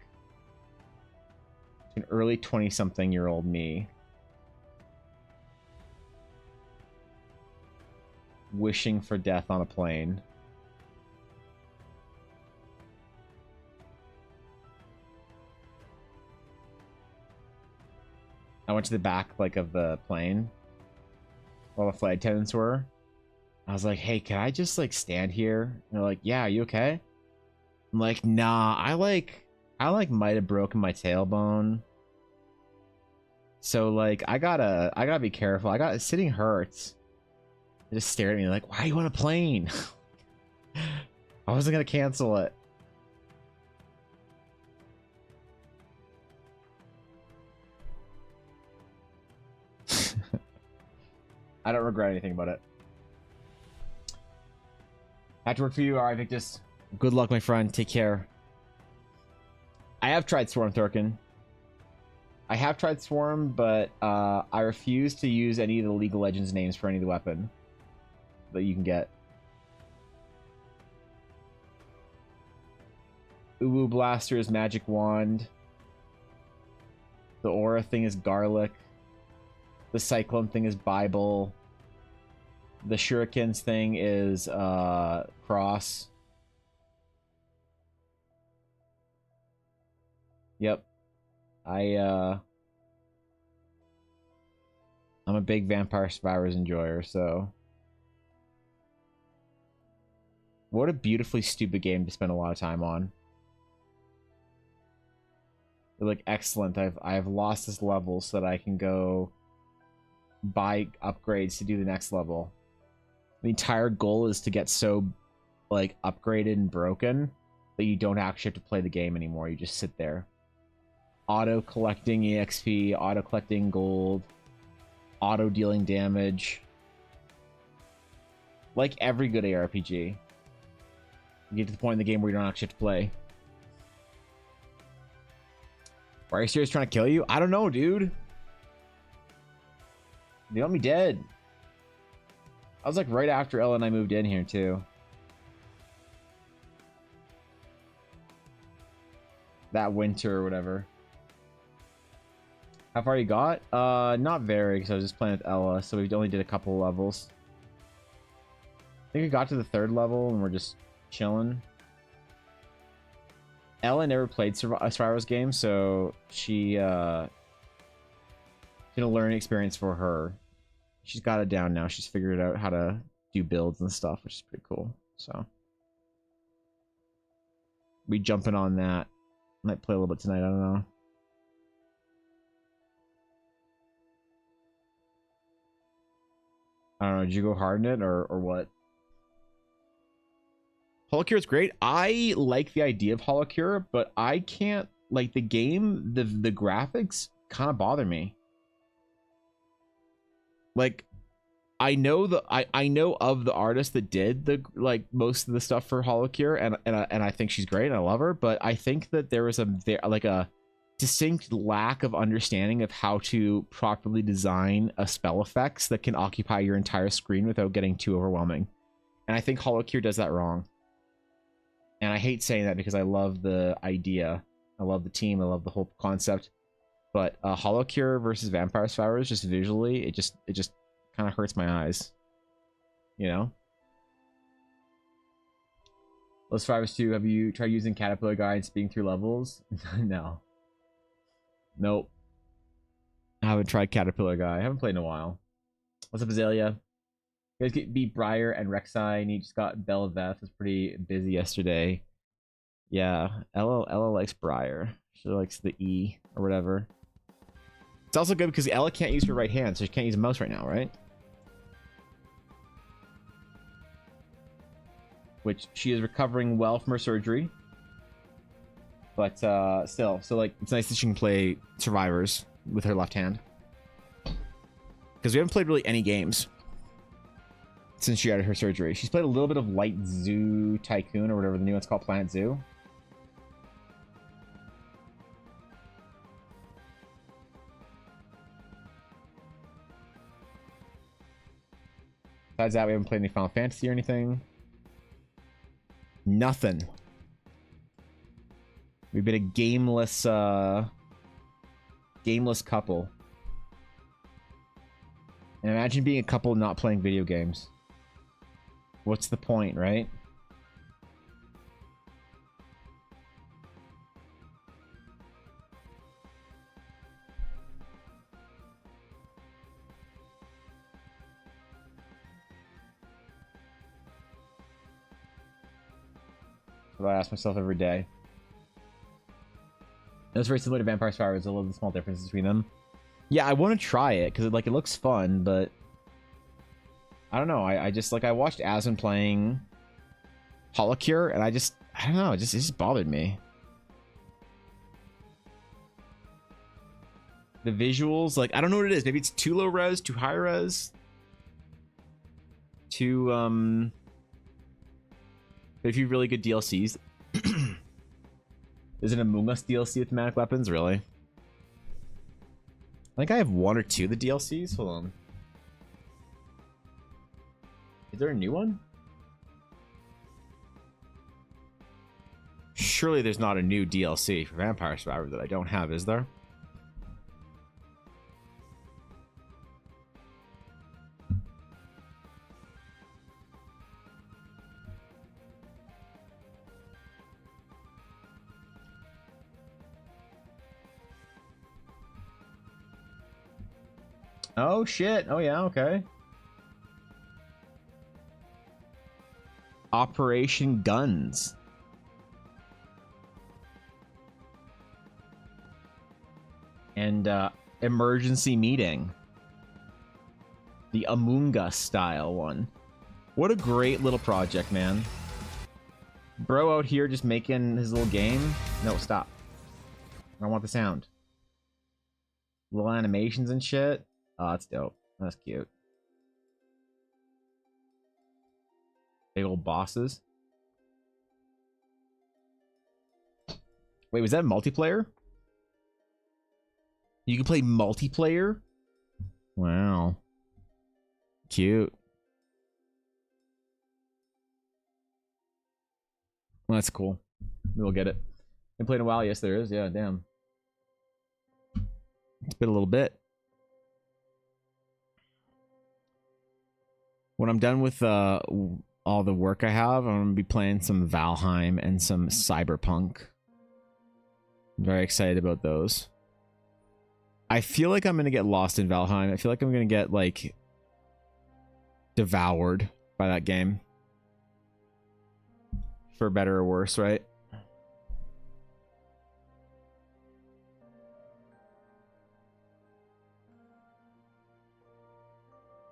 Speaker 2: to an early 20-something-year-old me wishing for death on a plane. I went to the back like of the plane while the flight attendants were. I was like, hey, can I just like stand here? And they're like, yeah, are you okay? I'm like, nah, I might have broken my tailbone. So like I gotta be careful. Sitting hurts. They just stared at me like, why are you on a plane? I wasn't gonna cancel it. I don't regret anything about it. Had to work for you. All right, Victus. Good luck, my friend. Take care. I have tried Swarm, Thorkin. I have tried Swarm, but I refuse to use any of the League of Legends names for any of the weapon that you can get. Uwu Blaster is Magic Wand. The Aura thing is Garlic. The Cyclone thing is Bible. The Shurikens thing is Cross. Yep. I'm a big Vampire Survivors enjoyer, so what a beautifully stupid game to spend a lot of time on. They're like, excellent. I've lost this level so that I can go buy upgrades to do the next level. The entire goal is to get so like upgraded and broken that you don't actually have to play the game anymore. You just sit there. Auto collecting EXP, auto collecting gold, auto dealing damage. Like every good ARPG. You get to the point in the game where you don't actually have to play. Why are you serious trying to kill you? I don't know, dude. They want me dead. I was like right after Ella and I moved in here too. That winter or whatever. How far you got? Not very, because I was just playing with Ella, so we only did a couple levels. I think we got to the 3rd level and we're just chilling. Ella never played a Survivors game, so she it's been a learning experience for her. She's got it down now. She's figured out how to do builds and stuff, which is pretty cool. So we jumping on that. Might play a little bit tonight. I don't know. I don't know. Did you go hard in it or what? Holocure is great. I like the idea of Holocure, but I can't like the game. The graphics kind of bother me. Like, I know I know of the artist that did the like most of the stuff for Holocure, and I think she's great. And I love her, but I think that there was a distinct lack of understanding of how to properly design a spell effects that can occupy your entire screen without getting too overwhelming. And I think Holocure does that wrong. And I hate saying that because I love the idea, I love the team, I love the whole concept. But Holocure versus Vampire Survivors, just visually, it just kind of hurts my eyes. You know? Let's Survivors 2, have you tried using Caterpillar Guide and speeding through levels? No. Nope. I haven't tried Caterpillar Guy. I haven't played in a while. What's up, Azalea? You guys beat Briar and Rek'Sai, and he just got Bel'Veth. Was pretty busy yesterday. Yeah, Ella likes Briar. She likes the E or whatever. It's also good because Ella can't use her right hand, so she can't use a mouse right now, right? Which she is recovering well from her surgery. But still, so like it's nice that she can play Survivors with her left hand. Because we haven't played really any games since she had her surgery. She's played a little bit of Light Zoo Tycoon or whatever the new one's called, Planet Zoo. Besides that, we haven't played any Final Fantasy or anything. Nothing. We've been a gameless couple. And imagine being a couple not playing video games. What's the point, right? That's what I ask myself every day. It's very similar to Vampire Survivors. I love the small differences between them. Yeah, I want to try it because like it looks fun, but I don't know. I just like I watched Aslan playing Holocure, and I don't know. It just bothered me. The visuals, like I don't know what it is. Maybe it's too low res, too high res, too But if you really good DLCs. Is it Among Us DLC with thematic weapons? Really? I think I have 1 or 2 of the DLCs. Hold on. Is there a new one? Surely there's not a new DLC for Vampire Survivor that I don't have, is there? Oh shit. Oh yeah, okay. Operation Guns. And emergency meeting. The Among Us style one. What a great little project, man. Bro out here just making his little game. No, stop. I want the sound. Little animations and shit. Oh, that's dope. That's cute. Big old bosses. Wait, was that multiplayer? You can play multiplayer? Wow. Cute. Well, that's cool. We'll get it. Been playing a while. Yes, there is. Yeah, damn. It's been a little bit. When I'm done with all the work I have, I'm gonna be playing some Valheim and some Cyberpunk. I'm very excited about those. I feel like I'm gonna get lost in Valheim. I feel like I'm gonna get like devoured by that game. For better or worse, right?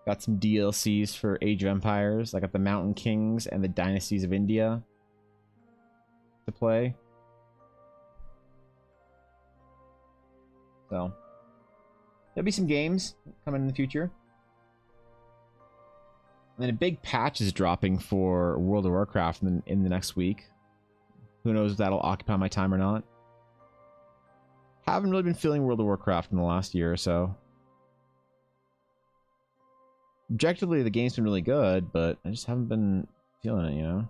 Speaker 2: Got some DLCs for Age of Empires. I got the Mountain Kings and the Dynasties of India to play. So there'll be some games coming in the future. And then a big patch is dropping for World of Warcraft in the next week. Who knows if that'll occupy my time or not. Haven't really been feeling World of Warcraft in the last year or so. Objectively, the game's been really good, but I just haven't been feeling it, you know?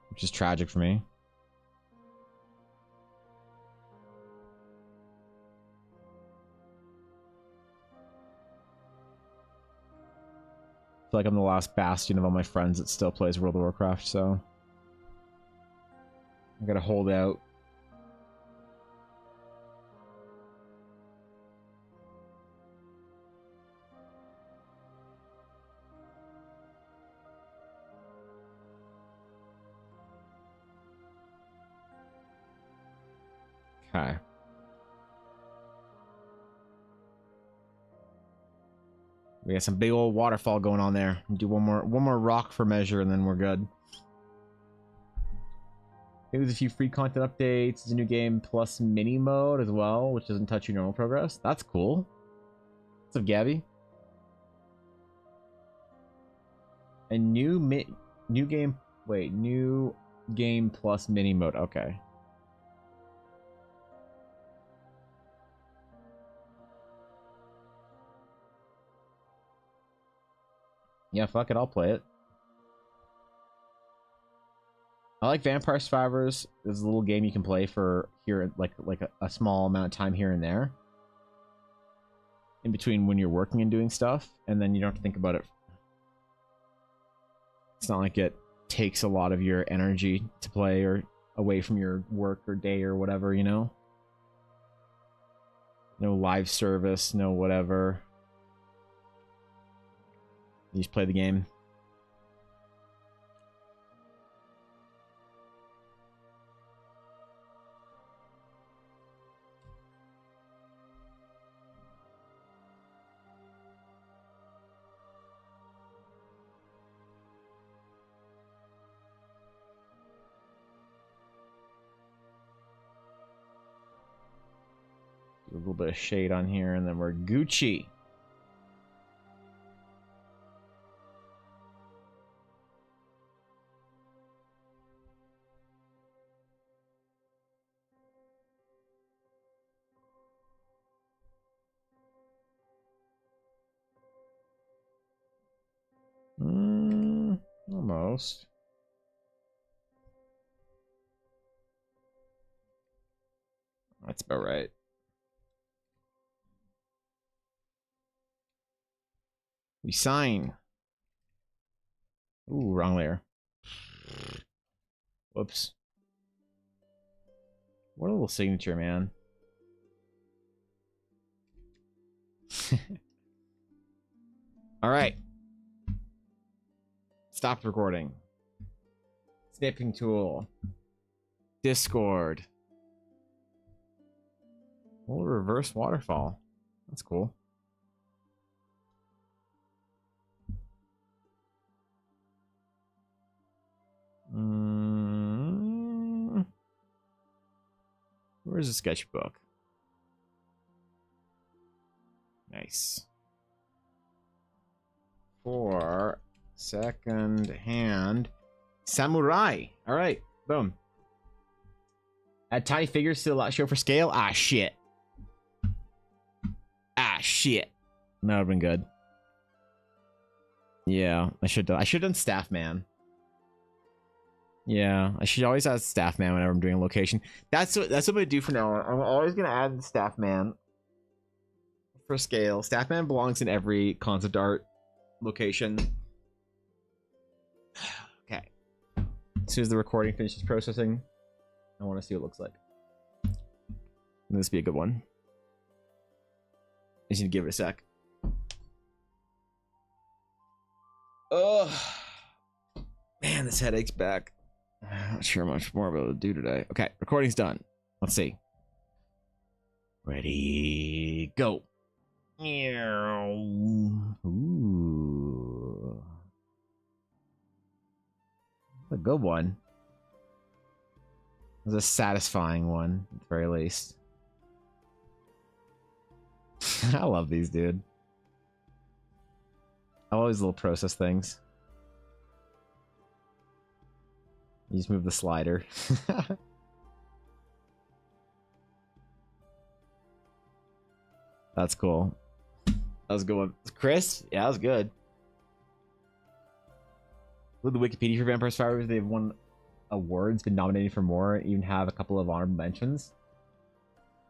Speaker 2: Which is tragic for me. I feel like I'm the last bastion of all my friends that still plays World of Warcraft, so I gotta hold out. Okay. We got some big old waterfall going on there. Do one more rock for measure, and then we're good. Maybe there's a few free content updates. There's a new game plus mini mode as well, which doesn't touch your normal progress. That's cool. What's up, Gabby? A new game. Wait, new game plus mini mode. Okay. Yeah, fuck it, I'll play it. I like Vampire Survivors. There's a little game you can play for here, like a small amount of time here and there, in between when you're working and doing stuff, and then you don't have to think about it. It's not like it takes a lot of your energy to play or away from your work or day or whatever, you know? No live service, no whatever. You just play the game. Do a little bit of shade on here, and then we're Gucci. Almost. That's about right. We sign. Ooh, wrong layer. Whoops. What a little signature, man. All right. Stop recording. Snipping tool. Discord. Oh, reverse waterfall. That's cool. Where's the sketchbook? Nice. For second hand samurai. All right, boom. Add tiny figures to the last show for scale. Ah, shit. Ah, shit. That would have been good. Yeah, I should have done staff man. Yeah, I should always add staff man whenever I'm doing a location. That's what I do for now. I'm always gonna add staff man for scale. Staff man belongs in every concept art location. Okay. As soon as the recording finishes processing, I want to see what it looks like. This be a good one. I just need to give it a sec. Oh man, this headache's back. I'm not sure how much more I'm able to do today. Okay, recording's done. Let's see. Ready, go. Ooh. A good one. It was a satisfying one, at the very least. I love these, dude. I love these little process things. You just move the slider. That's cool. That was a good one. Chris? Yeah, that was good. With the Wikipedia for Vampire Survivors, they've won awards, been nominated for more, even have a couple of honorable mentions.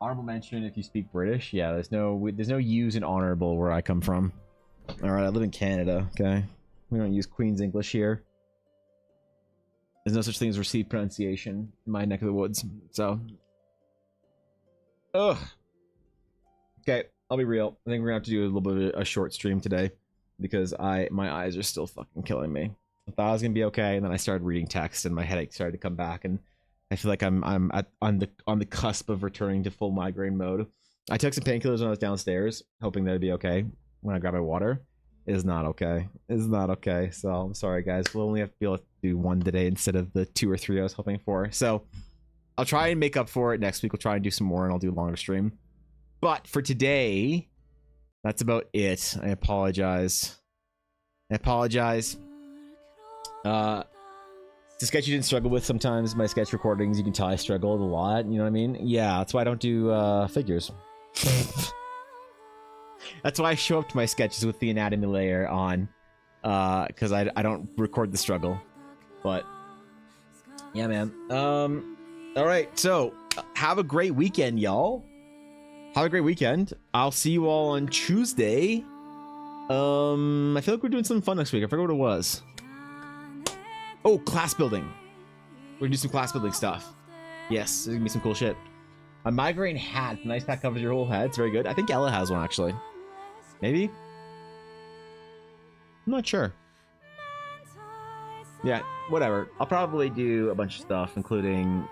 Speaker 2: Honorable mention if you speak British. Yeah, there's no U's in honorable where I come from. Alright, I live in Canada, okay? We don't use Queen's English here. There's no such thing as received pronunciation in my neck of the woods. So, ugh. Okay, I'll be real. I think we're gonna have to do a little bit of a short stream today because my eyes are still fucking killing me. I thought I was gonna be okay, and then I started reading text, and my headache started to come back, and I feel like I'm on the cusp of returning to full migraine mode. I took some painkillers when I was downstairs, hoping that it'd be okay. When I got my water, it is not okay. It is not okay. So I'm sorry, guys. We'll only have to be able to do one today instead of the 2 or 3 I was hoping for. So I'll try and make up for it next week. We'll try and do some more, and I'll do a longer stream. But for today, that's about it. I apologize. The sketch you didn't struggle with sometimes, my sketch recordings, you can tell I struggled a lot, you know what I mean? Yeah, that's why I don't do figures. That's why I show up to my sketches with the anatomy layer on, because I don't record the struggle. But, yeah, man. Alright, so, have a great weekend, y'all. Have a great weekend. I'll see you all on Tuesday. I feel like we're doing something fun next week. I forgot what it was. Oh, class building. We're gonna do some class building stuff. Yes, there's gonna be some cool shit. A migraine hat. Nice pack covers your whole head. It's very good. I think Ella has one, actually. Maybe? I'm not sure. Yeah, whatever. I'll probably do a bunch of stuff, including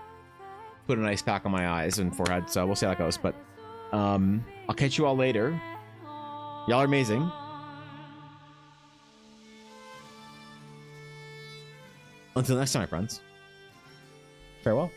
Speaker 2: put an ice pack on my eyes and forehead, so we'll see how that goes. But I'll catch you all later. Y'all are amazing. Until next time, my friends. Farewell.